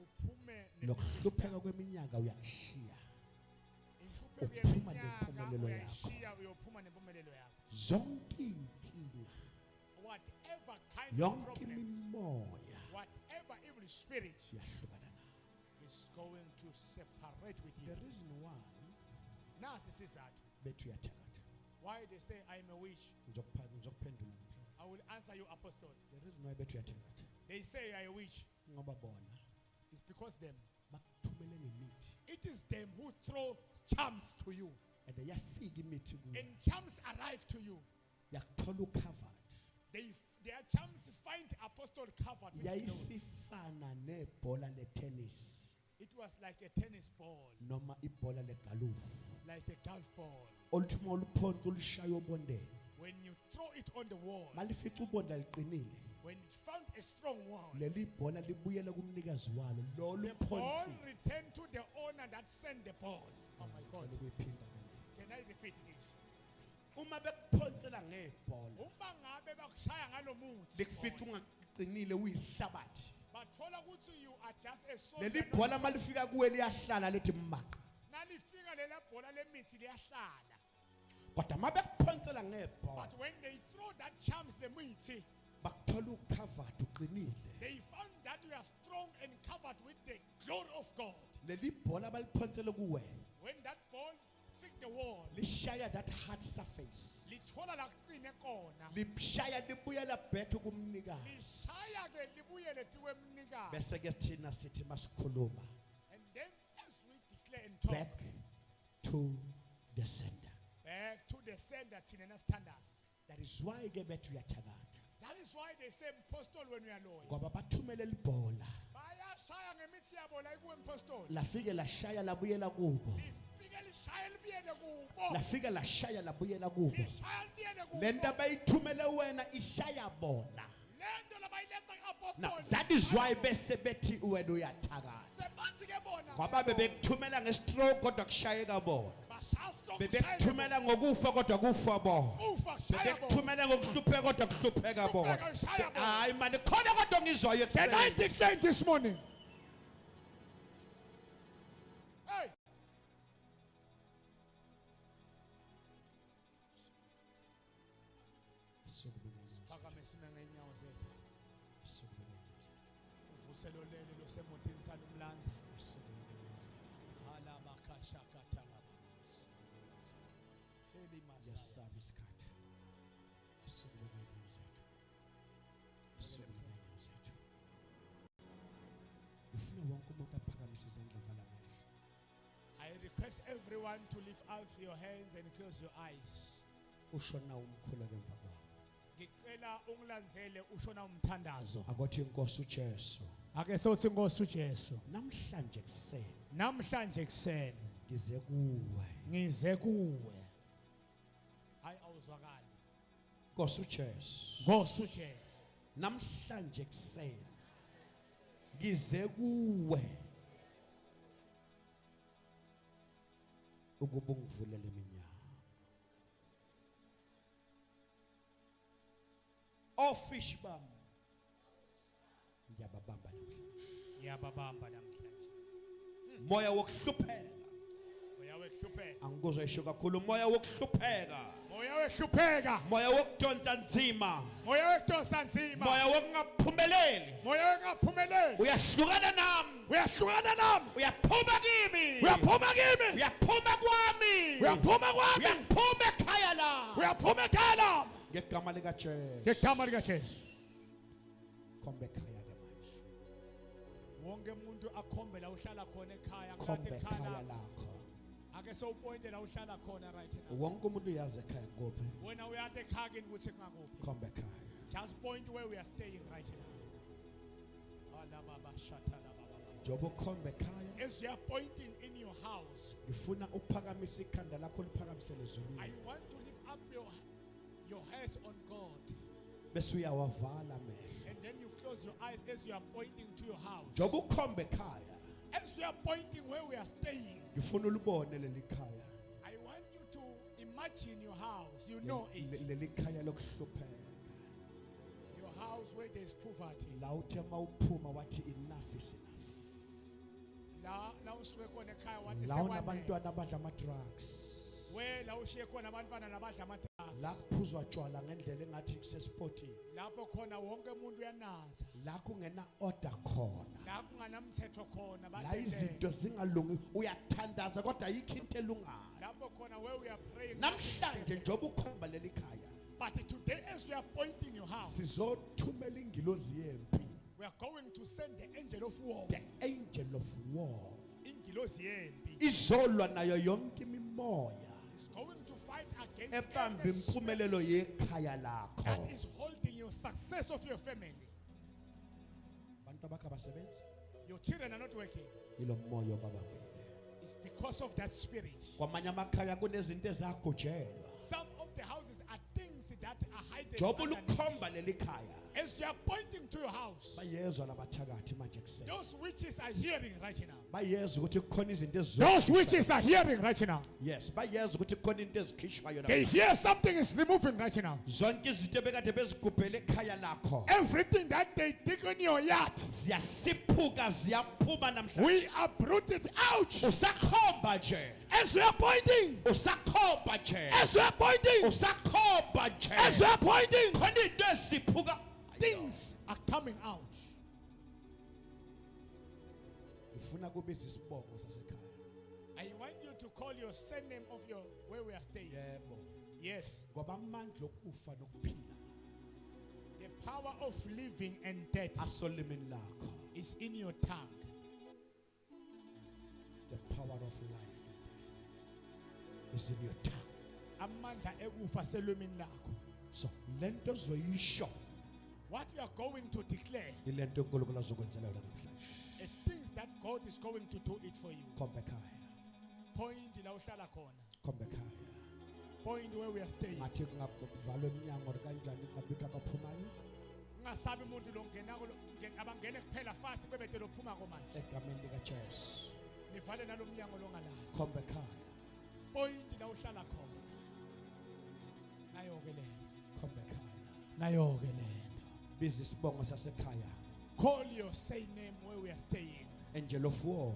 Uphume Nokuhlupheka kweminyaka uyakushiya. inhlupheko uphuma yeminyaka nempumelelo yakho. uyayishiya uyophuma nempumelelo yakho. Zonke inkinga, Whatever kind of yonke problems, imimoya whatever evil spirit yahlukana nayo. is is going to separate with The you. reason why Nasi isizathu bethu uyathakatha. why they say I am a witch. Ngizokuphendula namhlanje. I will answer you, Apostle. The reason why bethu uyathakatha They say I am a witch. ngoba bona It's because them. bakuthumele ngemithi It is them who throw charms to you. and yafika imithi kuwe. And charms arrive to you. Yakuthola ucovered. Their charms find Apostle covered with glory. Yayisifana nebhola letennis It was like a tennis ball, noma ibhola legalufu. like a golf ball. Oluthi uma uluphonsa ulishaya obondeni. When you throw it on the wall, Malifica ubonda liqinile. when it found a strong wall, Leli bhola libuyela kumnikazi walo. Lo the ball luphonsi. returned to the owner that sent the ball. Oh my God. Ngicela ukuyiphinda ngale. Can I repeat this? Uma bekuphonsela ngebhola, Uma ngabe bakushaya ngalo muthi, bekufica ungaqinile uyisihlabathi. bathola ukuthi you are just a soul. Leli bhola malifika kuwe liyahlala lithi mmaqa. Nalifika lela bhola lemithi liyahlala. Kodwa uma bekuphonsela ngebhola, But when they throw that charms the mithi, bakuthola ucovered uqinile. they found that you are strong and covered with the glory of God. Leli bhola baliphonsele kuwe, When that ball struck the wall, lishaya that hard surface. lithola la kucine kona. Lishaya libuyela back kumnikazi. Lishaya ke libuyele tiwe mnikazi. Bese ke thina sithi masikhuluma And then as we declare and talk, back to the sender. back to the sender thina standards. That is why ke bethu uyathakatha. That is why they say apostle when we are loyal. Ngoba bathumele libhola. Bayashaya ngemithi yabo la kuwe apostle. Lafike lashaya labuyela kubo. Lifike lishaya libiyele kubo. Lafika lashaya labuyela kubo. Lishaya libiyele kubo. Le nto bayithumele wena ishaya bona. Lento labayiletsa ku Now apostle. that is why bese bethi wena uyathakatha. sebathi ke bona. Ngoba bebekuthumela ngestroke kodwa kushayeka bona. Bashaya strong. Bebekuthumela ngokufa kodwa kufa bona. Ufa kushaya bona. Bebekuthumela ngokuhlupheka kodwa kuhlupheka bona. Hayi manje khona kodwa ngizwayo Can I ekuseni. declare this morning? Hey. Phakame sime ngeenyawo zethu. Uvuselo lele losemotini salumlanza. Hala bakashakata laba. Heli masa. Yasaba isikhathi. Asukubeka inyawo zethu. Asukubeka inyawo zethu. Ufuna wonke umuntu aphakamise izandla vala amehlo. I request everyone to lift up your hands and close your eyes. Ushona umkhulu ngemva kwakho. Ngicela ungilandzele ushona umthandazo. Akothi inkosi uJesu. Ake sothi Nkosi uJesu. Namhlanje kuseni Namhlanje kuseni ngize kuwe. ngize kuwe. Hayi awuzwakali. Nkosi uJesu. Nkosi uJesu. Namhlanje kuseni ngize kuwe. Ukuba ungivulele iminyango. Ofish bam. Ngiyababamba namhlanje. Ngiyababamba namhlanje. Moya wokuhlupheka. Moya wekuhlupheka. Angikuzwa isho kakhulu moya wokuhlupheka. Moya wekuhlupheka. Moya wokudonsa nzima. Moya wekudonsa nzima. Moya wokungaphumeleli. Moya wekungaphumeleli. Uyahlukana nami. Uyahlukana nami. Uyaphuma kimi. Uyaphuma kimi. Uyaphuma kwami. Uyaphuma kwami. Uyaphuma ekhaya lami. Uyaphuma ekhaya lami. Ngegama lika Jesu. Ngegama likaJesu. Khombe ekhaya ke manje. Wonke umuntu akhombe la uhlala khona ekhaya. Khombe Ngikade ekhaya ekhaya. lakho. Ake sewupointe la uhlala khona right now. Wonke umuntu uyazi ekhaya kuphi. Wena uyade ekhaya kini ukuthi kungakuphi. Khombe ekhaya. Just point where we are staying right now. Alababa shatala baba. Jobo khombe ekhaya. As you are pointing in your house, Ngifuna uphakamise ikhanda lakho liphakamisele ezulwini. I want to lift up your heads on God. Bese uyawavala amehlo. And then you close your eyes as you are pointing to your house. Jobo khombe ekhaya. As you are pointing where we are staying, Ngifuna ulibone leli khaya. I want you to imagine your house. You know it. Leli khaya lokuhlupheka. Your house where there is poverty. La uthe mawuphuma wathi enough is enough. La usuke khona ekhaya wathi La sekwanele. unabantwana abadla ama drugs. Where la ushiye khona abantwana nabadla amadrugs. La kuphuzwa tshwala ngendlela engathi kusesportini. lapho khona wonke umuntu uyanaza, La kungena order khona. la kunganamthetho khona, La badedele. izinto zingalungi uyathandaza kodwa ayikho into elungayo. lapho khona where we are praying. Namhlanje njengoba ukhomba leli khaya But today as we are pointing your house, sizothumela ingilozi yempi. we are going to send the angel of war. The angel of war. Ingilozi yempi Izolwa nayo yonke imimoya is going to fight against ebamba every spirit impumelelo yekhaya lakho. that is holding your success of your family. Abantu abakho abasebenzi Your children are not working. ilo moya obabambile. It's because of that spirit. Kwamanye amakhaya kunezinto ezagojelwa. Some of the houses are things that are hidden. Njengoba underneath. lukhomba leli khaya As you are pointing to your house, bayezwa labathakathi manje kuseni. those witches are hearing right now. Bayezwa ukuthi kukhona izinto Those witches are hearing right now. Yes, bayezwa ukuthi kukhona into ezikhishwayo They la. hear something is removing right now. Zonke izinto ebekade bezigubhele ekhaya lakho Everything that they dig in your yard, ziyasiphuka ziyaphuma namhlanje. we uproot it out. Usakhomba nje. As we are pointing, Usakhomba nje. as we are pointing, Usakhomba nje. as we are pointing, Khona into eziphuka. things are coming out. Ufuna kubiza isibongo sasekhaya. I want you to call your surname of your where we are staying. Yebo. Yes. Ngoba amandla okufa nokuphila The power of living and death asolimini lakho. is in your tongue. The power of life and death is in your tongue. Amandla ekufa selumini lakho. So lento zoyisho What you are going to declare, ilento uNkulunkulu azokwenzela yona namhlanje. the things that God is going to do it for you. Khomba ekhaya. Point la uhlala khona. Khomba ekhaya. Point where we are staying. Ngathi kungavalwa eminyango kanjani kungabikho abaphumayo Ungasabi umuntu lo ngena abangene kuphela fast bebede lophuma komanje. egameni likaJesu. Nivale nalomnyango longalala. Khomba ekhaya. Point la uhlala khona. Nayo ke le. Khomba ekhaya. Nayo ke le. Biza isibongo sasekhaya. Call your say name where we are staying. Angel of war.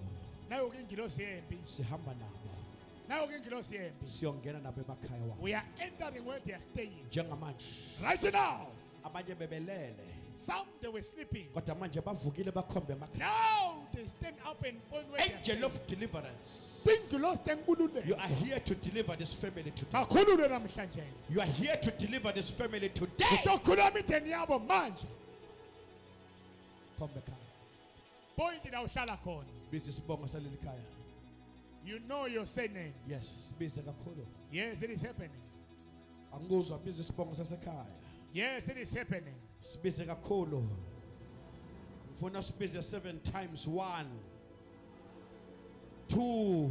Nayo ke ingilosi yempi. Sihamba nabo. Nayo ke ingilosi yempi. Siyongena nabo emakhaya wabo. We are entering where they are staying. Njengamanje Right now. abanye bebelele Some they were sleeping. kodwa manje bavukile bakhombe emakhaya. Now they stand up and point where they are Angel staying. of deliverance. Ingilosi tenkululeko. You are here to deliver this family today. Bakhululwe namhlanje. You are here to deliver this family today. Utokhuluma imindeni yabo manje. Khombe ekhaya. Point la uhlala khona. Biza isibongo saleli khaya. You know your say name. Yes, sibize kakhulu. Yes, it is happening. Angikuzwa biza isibongo sasekhaya. Yes, it is happening. Sibize kakhulu. Ngifuna sibize 7 times 1 2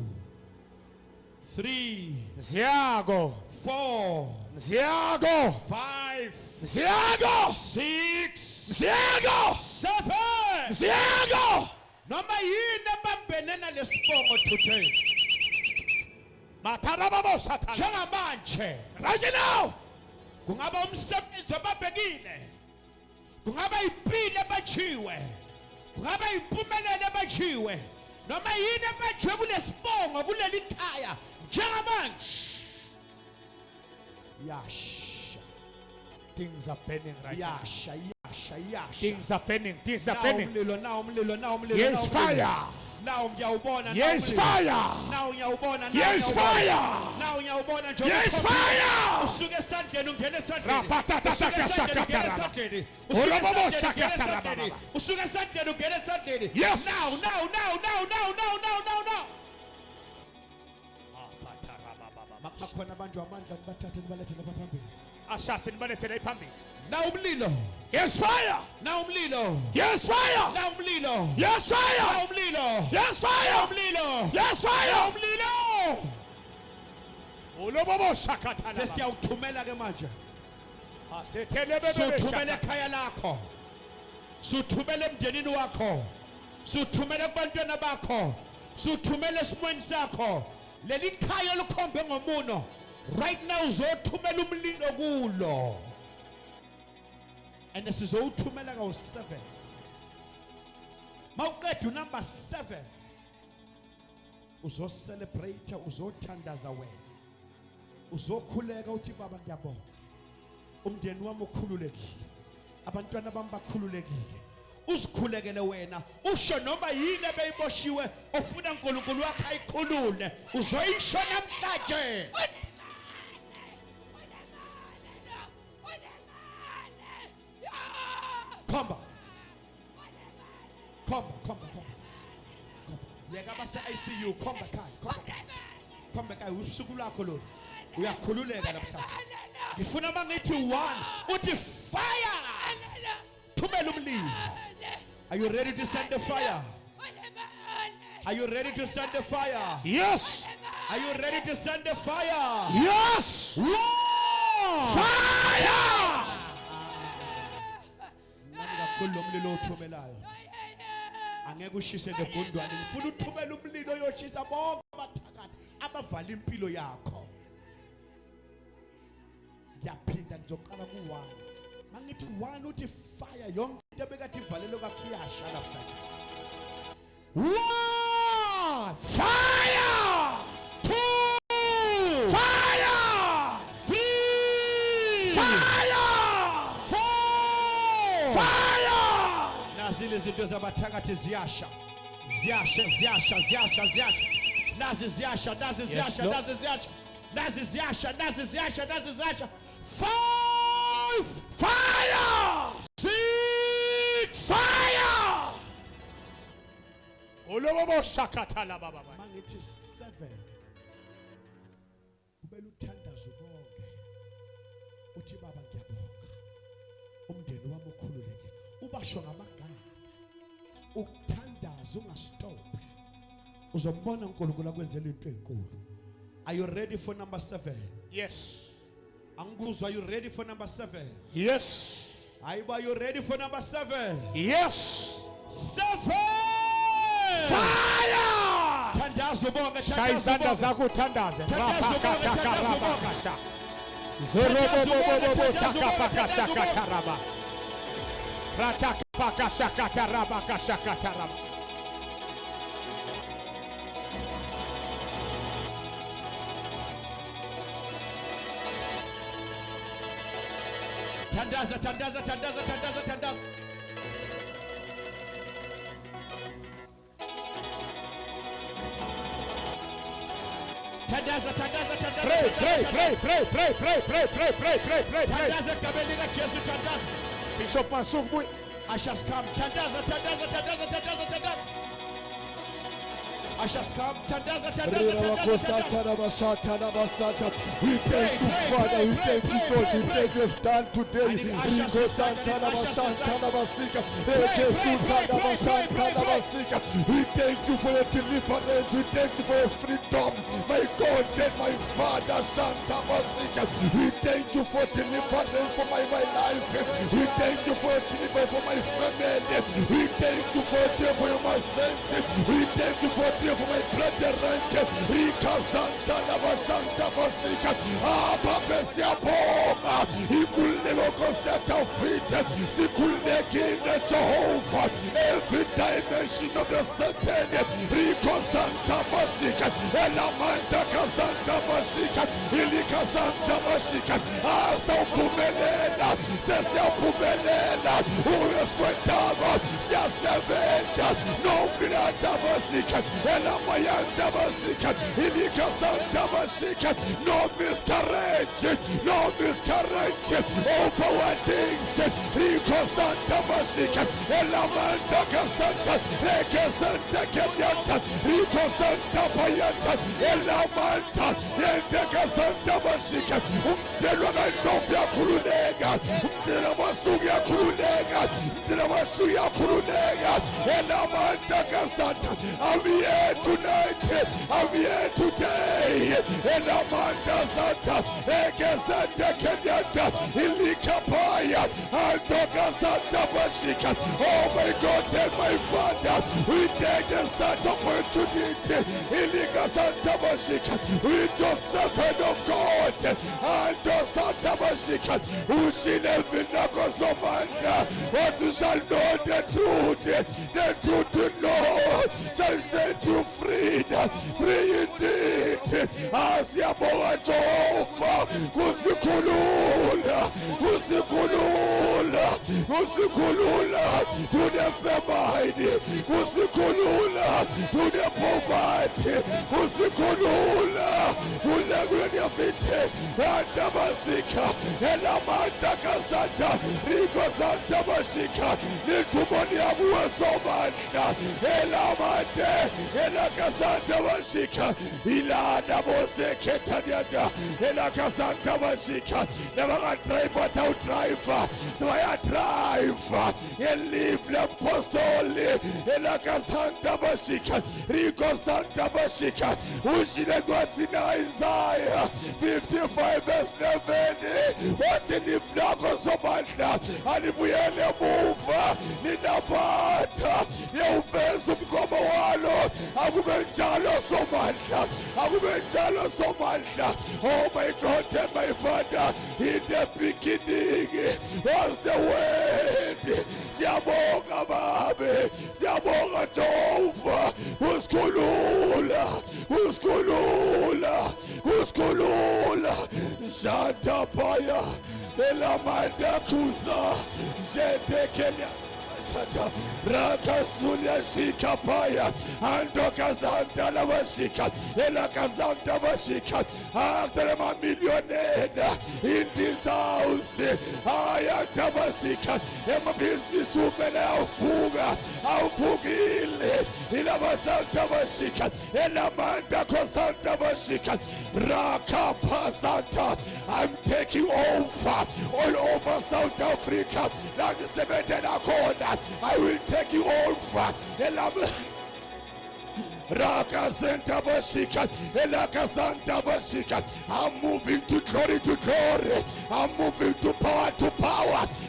3 Ziago. 4 Ziago. 5 Ziago. 6 Ziago. 7 Ziago. noma yini abambenena lesibongo today Matarababo satana. njengamanje Right now. kungaba umsebenzi ababhekile kungaba impilo abachiwe kungaba impumelelo abachiwe noma yini abachiwe kulesibongo kuleli khaya njengamanje yasha Things are burning right now. yasha yasha yasha Things are burning. Things are nawo burning. umlilo nawo umlilo nawo umlilo Yes, nawo umlilo. fire. Nawo ngiyawubona Yes, fire. nawo ngiyawubona Yes, fire. nawo ngiyawubona nje Yes, fire. usuke esandleni ungena esandleni Rapatatata usuke esandleni ungena shakataraba. esandleni Orobobo usuke esandleni ungena shakataraba. esandleni usuke esandleni ungena esandleni Yes. now bakhona abantu amandla nibathathe nibalethe lapha phambili Ashasi nibalethele phambili. nawo umlilo Yes, fire. nawo umlilo Yes, fire. nawo umlilo Yes, nawo fire. umlilo Yes, nawo fire. umlilo Yes, nawo fire. umlilo Olobobo shakataraba. sesiyawuthumela ke manje Asethelebebe suthumela shaka. ekhaya lakho suthumela emndenini wakho suthumela kubantwana bakho suthumela esimweni sakho leli khaya olukhombe ngomuno right now uzothumela umlilo kulo and sizowuthumela kawu7 mawuqeda unumber 7 uzocelebrate uzothandaza wena uzokhuleka uthi baba ngiyabonga umndeni wami ukhululekile abantwana bami bakhululekile uzikhulekele wena usho noma yini ebeyiboshiwe ofuna uNkulunkulu wakhe ayikhulule uzoyisho namhlanje Komba yeka base ICU komba kai usuku lwakho lo uyakhululeka namhlanje ngifuna mangithi 1 uthi fire thumela umlilo Are you ready to send the fire? Are you ready to send the fire? Yes. Are you ready to send the fire? Yes. Lord. Fire. Ngikulo umlilo othumelayo. Angeke ushise negondwane. Ngifuna uthumela umlilo oyoshisa bonke abathakathi abavala impilo yakho. Ngiyaphinda ngizoqala ku1. Mangithi 1 uthi fire yonke into ebekade ivalelo kakhe iyasha namhlanje. 1 fire 2 fire 3 fire 4 fire Nazile izinto zabathakathi ziyasha nazi ziyasha 5 fire 6 fire Olobo shakatala baba. Mangithi 7 Ubela uthandazo bonke uthi baba ngiyabonga umndeni wami ukhululeke ubasho ngamagama ukuthandaza ungastop uzombona uNkulunkulu akwenzela into enkulu Are you ready for number 7 Yes. Anguzwa, are you ready for number 7 Yes. Aiba, are you ready for number 7 Yes. 7 Fire. Tandazo bonga Shaizanda zaku tandaze. Rapakataka. Zorobobobobo takapakashakataraba. Ratakapakashakataraba kashakataraba. Tandaza. Pray. Tandaza kabelika Jesu tandaza. Bishop Masumbu. Ushers come. Tandaza. Ushers come. Tandaza. We thank you, Father. We thank you, God. We thank you have done today. Rico Santana Basantana Basika. We thank you for your deliverance. We thank you for your freedom. My God and my Father Santa Basika. We thank you for deliverance for my life. We thank you for deliverance for my family. We thank you for deliverance for my saints. We thank you for for my brethren, Rika Santa Navashanta Basika, Papesia Poma, Ikulego Seta Fit, Sikulegi Jehovah, every dimension of the Satan, Rico Santa Basika, Elamanta Santa Basika, Ilika Santa Basika, Asta Pumelena, Cesia Pumelena, Uresquentava, Sia Seventa, no Pirata Basika, Elamayanta Basika, Ilika Santa Basika, no miscarriage over what things, Rico Santa Basika, Elamanta Santa, Reke Santa Kenyata, Rico Santa Payata, Elamanta, Yenteka Santa Basika, Delona Nopia Kurunega, Delamasuya Kurunega, Delamasuya Kurunega, Elamanta Santa. I'm here tonight, I'm here today, Elamanta Santa, Reke Santa Kenyata, Ilika Paya, Antoka Santa Basika. Oh my God and my Father, we take the Santa opportunity, Ilika Santa Basika, with the servant of God, and the Santa Basika. Bashika, who she live in Nakosomanda, what you shall know the truth to know shall set you free, free indeed. Asia Boa Jova, Kusikulula, to the family, Kusikulula, to the poverty, Kusikulula, Ulagunia Vite, Andabasika, Elamanta Casanta, Rico Santa Bashika, Nitumonia Buasomanda, Elamante, Elacasanta Bashika, Ilana Bose Ketaniada, Elacasanta Bashika, never drive without driver, so I drive, and leave the apostoli, Elacasanta Bashika, Rico Santa Bashika, Ushina Guatina Isaiah 55 verse 11. What's in the flag of Somanda? And if we only move, Ninabata, you face of Gomawalo, Agubenjalo Somanda, oh my God, and my Father, in the beginning was the word, Yaboga Babe, Yaboga Jova, Uskulula, Shatapaya, Elamanda Kusa, Jetekenya. Rakasulia Shika Paya, Andokazanta Lavashika, Elakazanta Vashika, after a millionaire in this house. I am Tabasika, Emma business woman, Alfuga, Alfugile, Ilavasanta Vashika, Elamanda Cosanta Vashika, Rakapasanta. I'm taking over all over South Africa, like the Seventh Corner. I will take you over. Raka Santa Bashika, Elaka Santa Bashika. I'm moving to glory. I'm moving to power,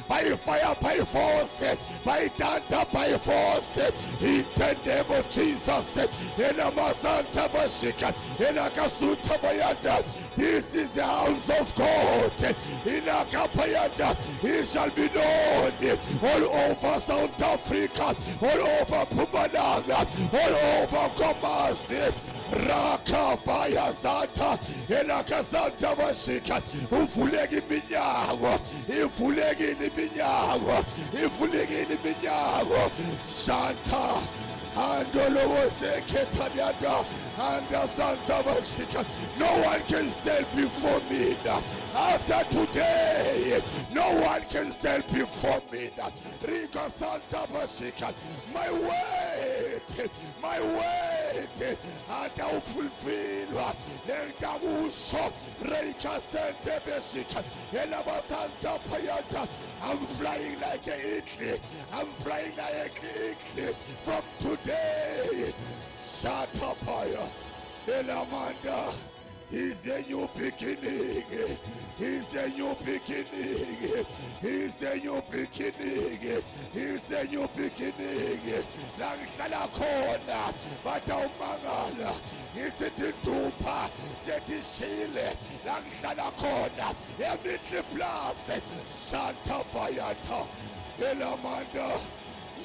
by fire, by force, by data, by force. In the name of Jesus, Elama Santa Bashika, Elaka Santa Bayada. This is the house of God. Elaka Bayada. It shall be known all over South Africa, all over Pumalanga, all over Komasi, Rakabaya Santa, Elaka Santa Bashika, Ufulegi Minyago, Ifulegi Minyago, Ifulegi Minyago, Santa. And Ketaniada and Santa Bashika. No one can stand before me. After today, no one can stand before me. Rico Santa Bashika. My wait, and I'll fulfill. Nengamuso, Reika Santa Bashika, Elaba Santa Payata. I'm flying like an eagle. I'm flying like an eagle from today. Shatapaya, Elamanda. He's the new beginning. He's the new beginning. He's the new beginning. He's the new beginning. Langsala kona, bataumangala. It's a tupa, seti shile. Langsala kona, emitli blast. Santa Bayata, Elamanda.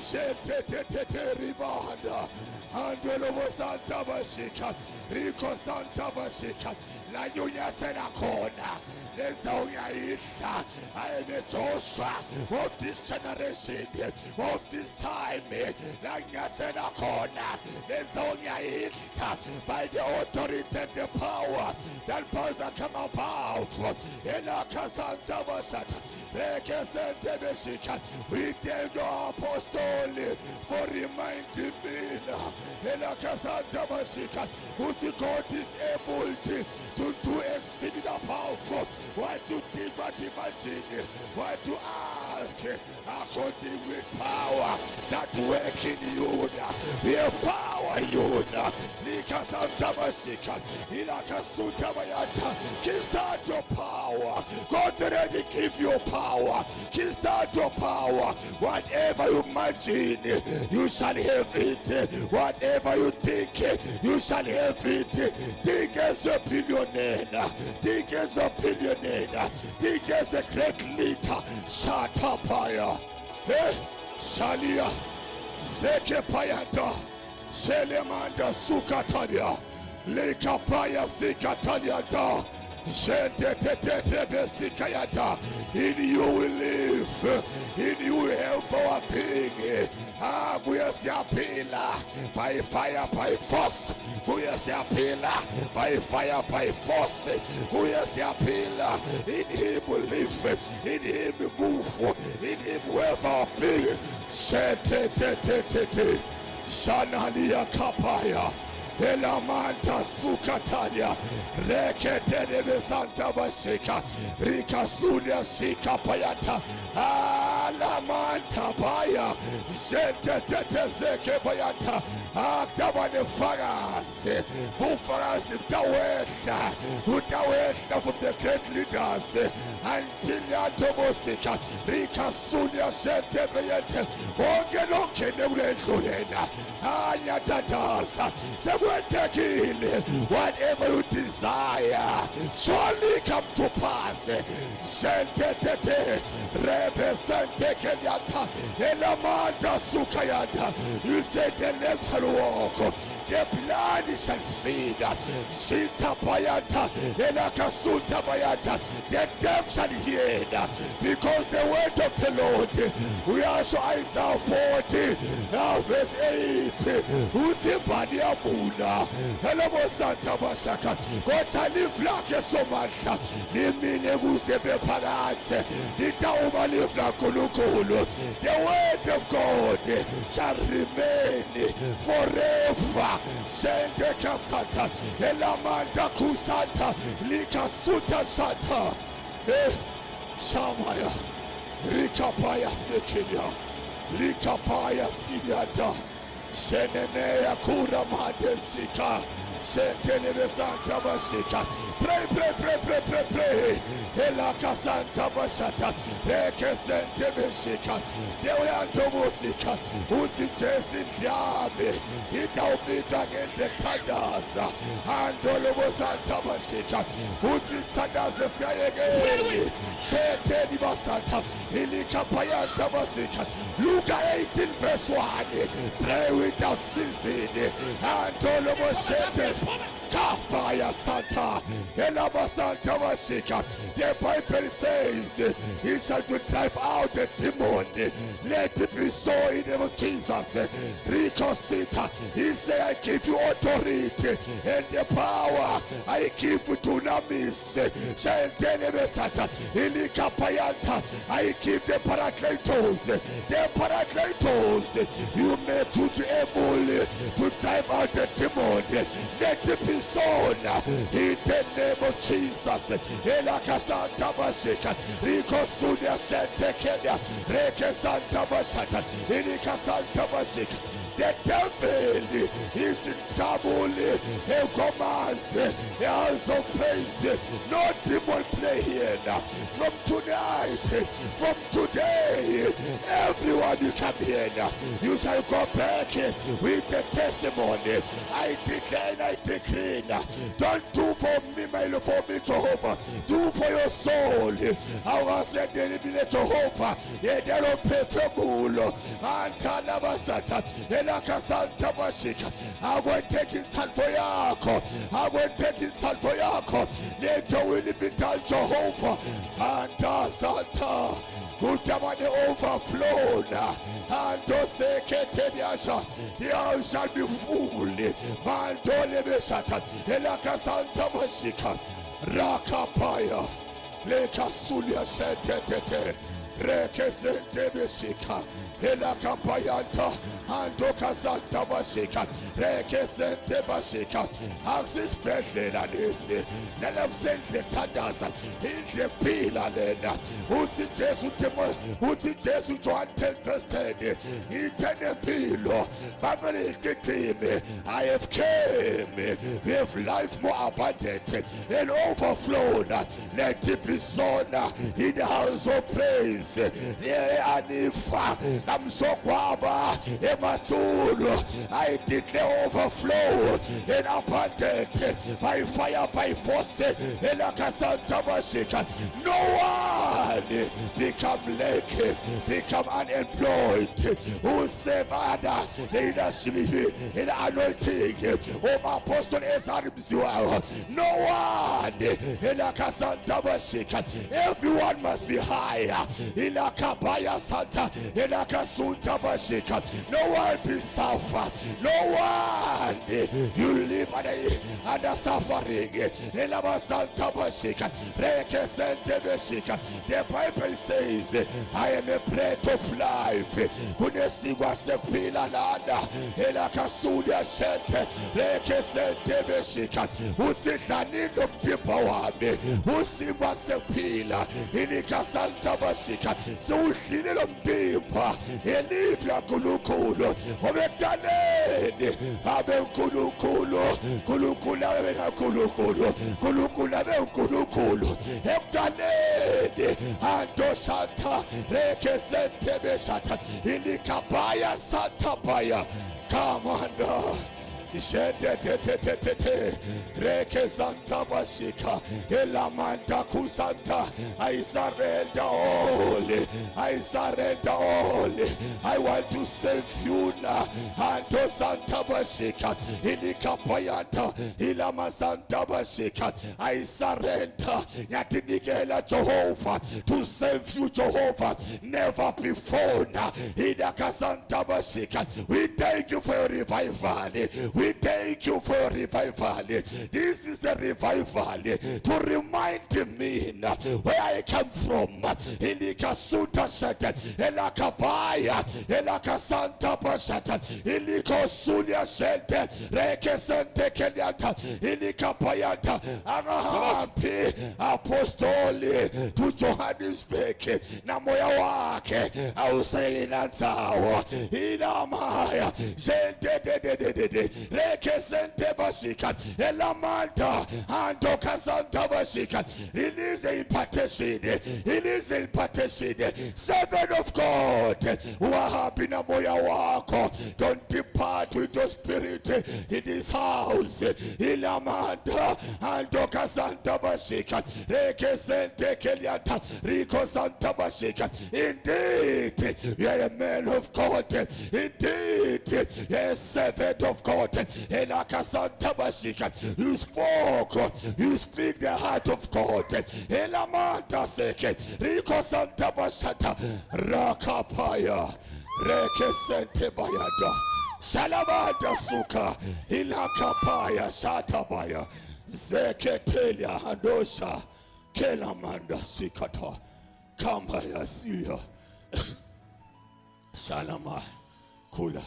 Shetetetetete ribanda. Andolo Santa Bashika, Rico Santa Bashika, La Yuyatena Kona, Lentoya Isha. I am a Joshua of this generation, of this time, La Yatena Kona, Lentoya Isha, by the authority and the power that powers come above. Elaka Santa Bashata, Reke Santa Bashika, we thank your apostle for reminding me. Elaka Santa Bashika, who God is able to do exceeding powerful. Why to think, what imagine, why to ask. according with power that work in you. We have power in you. Lika Santa Masika, Ilaka Suta Mayata. Kickstart your power. God already give you power. Kickstart your power. Whatever you imagine, you shall have it. Whatever you think, you shall have it. Think as a billionaire. Think as a billionaire. Think as a great leader. Shatapaya. Shalia. Zeke Payata. Selemanda Sukatalia. Leka Paya Sikataliata. In you will live, in you will help our being. We are pillar by fire, by force. We are pillar by fire, by force. We are pillar. In him we live, in him we move, in him we have our being. Shanalia Kapaya. Elamanta Sukatania Rekete Santa Bashika Rika Sunia Shika Payata Alamanta Baya Zete Zeke Payata Actabane Faras Bufaras Utawesha from the great leaders Antilia Tomosika Rika Sunia Zete Payata Ogeloke Neulena Ayatadasa whatever you desire surely come to pass. You said the left shall walk, the blood shall feed. The deaf shall hear, because the word of the Lord. We are so Isaiah 40 verse 8. Utimbania Buna, Hello Santa Bashaka, Gotali Flake Somata, Nimine Gusebe Parate, Itauma Liflakulukulu. The word of God shall remain forever. Sente Casata, Elamanda Kusata, Lika Suta Sata, Samaya, Rikapaya Sekilia, Likapaya Siliata. Senenea Kura Madesika, Sentenebe Santa Basika. Pray. Elaka Santa Basata, Reke Sente Beshika, Deoyanto Musika, Uti Jesi Fiabe, Itaubita against the Tadasa, and Dolobo Santa Basika, Uti Tadasa Skyege, Senteni Basata, Ilika Payanta Basika, Luke 18 verse 1, pray without ceasing, and Dolobo Sente. Kapaya Santa, Elaba Santa Masika. The Bible says, he shall to drive out the demon. Let it be so in the name of Jesus. Ricosita, he said, I give you authority and the power. I give you dunamis. Shantelebe Santa, Ilika Payanta. I give the Paracletos. The Paracletos, you make you able to drive out the demon. Let it be sown in the name of Jesus. Elaka Santa Bashika, Rico Sunia Sente Kenya, Reke Santa Bashata, Ilika Santa Bashika. The devil is in trouble. He commands a house of praise. No demon play here now. From tonight, from today, everyone you come here now, you shall go back with the testimony. I declare and I decree now. Don't do for me, my Lord, for me, Jehovah. Do for your soul. I was said, Jehovah. They don't pay for Bulo. Antana Basata. Elaka Santa Bashika. I will take it time for Yako. I will take it time for Yako. Let your will be done, Jehovah. And Santa. Utamane overflow now. And to say Keteniasha. You shall be full. Mandole Besata. Elaka Santa Bashika. Rakapaya. Leka Sulia Sete. rekesente besika elakapayanta andoka santa basika rekesente basika akusisibhedlela lesi nala kusendle thandaza indle phila lena uthi Jesu John 10 verse 10 ithene impilo bamele iqime I have came with life more abundant and overflow. Let it be sown in the house of praise. Anifa kamsokwaba ematulu I declare overflow and abundant by fire by force elakasanta bashika. No one become lake, become unemployed. Who save other leadership in the anointing of Apostle Esarimziwa. No one elakasanta bashika. Everyone must be higher. Ilakabaya Santa, Ilakasunta Bashika. No one be suffer. No one you live under suffering. Ilabasanta Bashika. Reke Sente Bashika. The Bible says, I am a bread of life. Kunesigwa sepila landa. Ilakasudia Shente. Reke Sente Bashika. Usidlanindo mtipa wame. Usigwa sepila. Ilikasanta Bashika. So udlile lo mtimba elifla nkulunkulu obekudaleni abe nkulunkulu nkulunkulu abe nkulunkulu nkulunkulu abe nkulunkulu ekudaleni anto santa reke sente beshata ilikabaya santa baya kamanda Reke Santa Bashika Elamanta Kusanta I surrender all. I surrender all. I want to save you now. Anto Santa Bashika Ilikapayanta Ilama Santa Bashika I surrender Yatinigela Jehovah to save you Jehovah never before now. Idaka Santa Bashika we thank you for your revival. We thank you for revival. This is the revival to remind me where I come from. Ilikasuta shata, Elakabaya, Elakasanta Pashata, Ilikosulia shete, Rekesente Kenyata, Ilikapayata. I'm happy apostoli to Johannesburg. Na moya wake auseli na tawa ilamaya jende Reke Sente Bashika Elamanta Andoka Santa Bashika. Release the impartation. Release the impartation. Servant of God who are happy na moya wako. Don't depart with your spirit in this house. Ilamanta Andoka Santa Bashika Reke Sente Keliata Rico Santa Bashika. Indeed you are a man of God. Indeed you are a servant of God. You spoke, you speak the heart of God. Elamanta seke, Rico Santa Bashata, Rakapaya, Reke Sente Bayada, Salamanda Suka, Ilakapaya, Satabaya, Zeketelia, Handosa, Kelamanda Sikata, Kambaya Sia, Salama, Kula.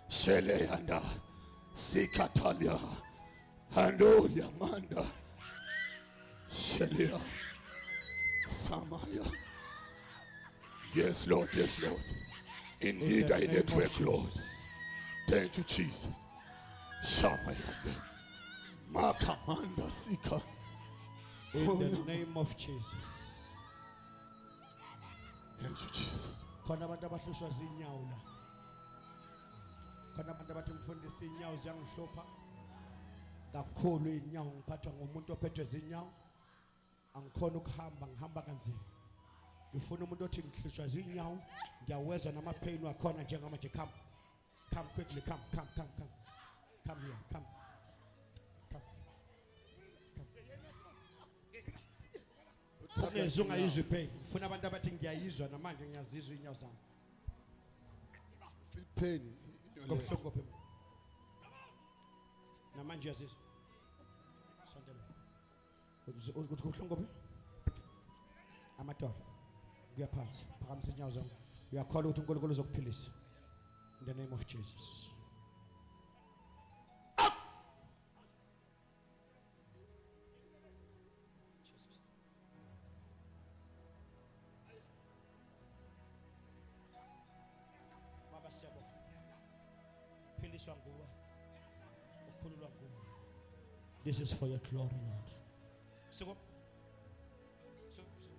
Sheleanda Sikatalia Handolia Manda Shelia Samaya. Yes, Lord, yes, Lord. Indeed, I network, Lord. Thank you, Jesus. Shamayanda Makamanda Sika. In the name of Jesus. Thank you, Jesus. Khona abantu abahlushwa zinyawo la. Khona abantu abathi mfundisi inyawo ziyangihlupha kakhulu. Inyawo ngiphathwa ngumuntu ophethwe zinyawo, angikhona ukuhamba, ngihamba kanzima. Ngifuna umuntu othi ngihlushwa zinyawo, ngiyawezwa namapain wakhona njengamanje. Come quickly, come here, come. Ungayizwa ipain. Ngifuna abantu abathi ngiyayizwa namanje ngiyazizwa inyawo zami. Feel pain. Ngobuhlungu phela. Namanje uyazizwa. Sondela. Ukuthi kubuhlungu phela. Amadola. Kuyaphansi. Phakamisa inyawo zakho. Uyakholwa ukuthi uNkulunkulu uzokuphilisa. In the name of Jesus. Baba siyabonga. Philiswa nguwe. Ukhululwa nguwe. This is for your glory, Lord.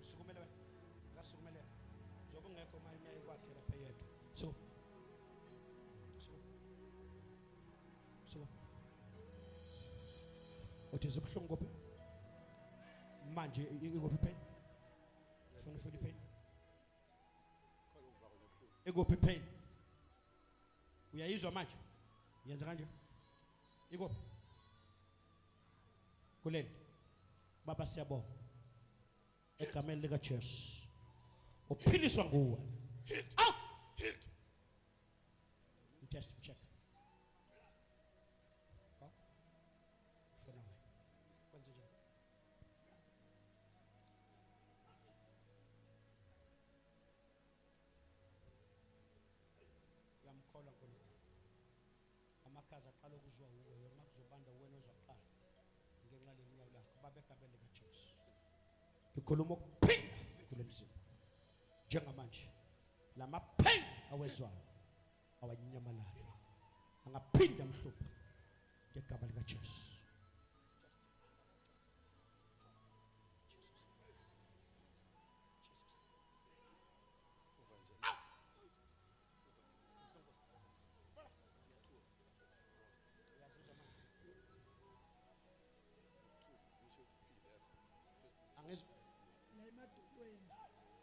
Sukumele wena. Ngasukumele. Zokungekho mayimele kwakhe lapha yedwa. So. What is ubuhlungu kuphi? Manje ikuphi pain? Ufuna pain? Ikuphi pain? Uyayizwa manje? Yenza kanje. Ikuphi? Kuleli. Baba siyabonga. Egameni lika Jesu. Uphiliswa nguwe. Out. Test check. Uyamkholwa uNkulunkulu. Amakhaza aqala ukuzwa uwe makuzobanda wena ozwaqala. Ngenxa lenyawo lakho baba egameni lika Jesu. Ikhuluma ukuphinda kulomzimba. Njengamanje lama pain awezwayo awanyamalala. Angaphinda mhlupha ngegama lika Jesu.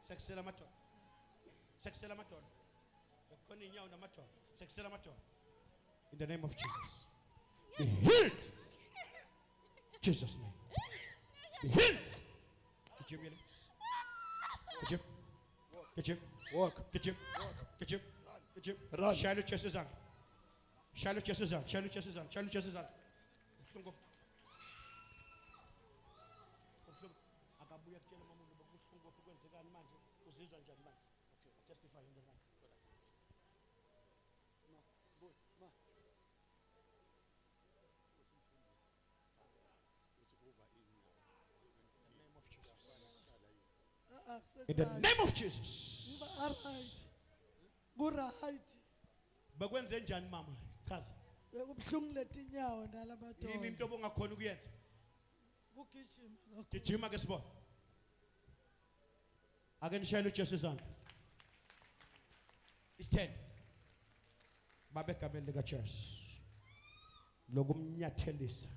Seksela maton. Seksela maton. Yakoni nyawo na maton. Seksela maton. In the name of Jesus. Be healed. Jesus' name. Be healed. Get you really? Get you. Get you. Walk. Get you. Get you. Get you. Run. Shallow chest is on. Shallow chest is on. Shallow chest is on. Shallow chest is on. Akabuya kutshela mama ukuba kuhlungu okwenzekani manje uzizwa njani manje? Okay, testify in the name. In the name of Jesus. Right. Bakwenze njani mama? Chaza. Bekubhlungu letinyawo nalamadolo. Yini into obongakhona ukuyenza? Ukugijima. Gijima ke sibona. Ake nishayele uJesu izandla. Stand. Babe egameni lika Jesu. Lokumnyathelisa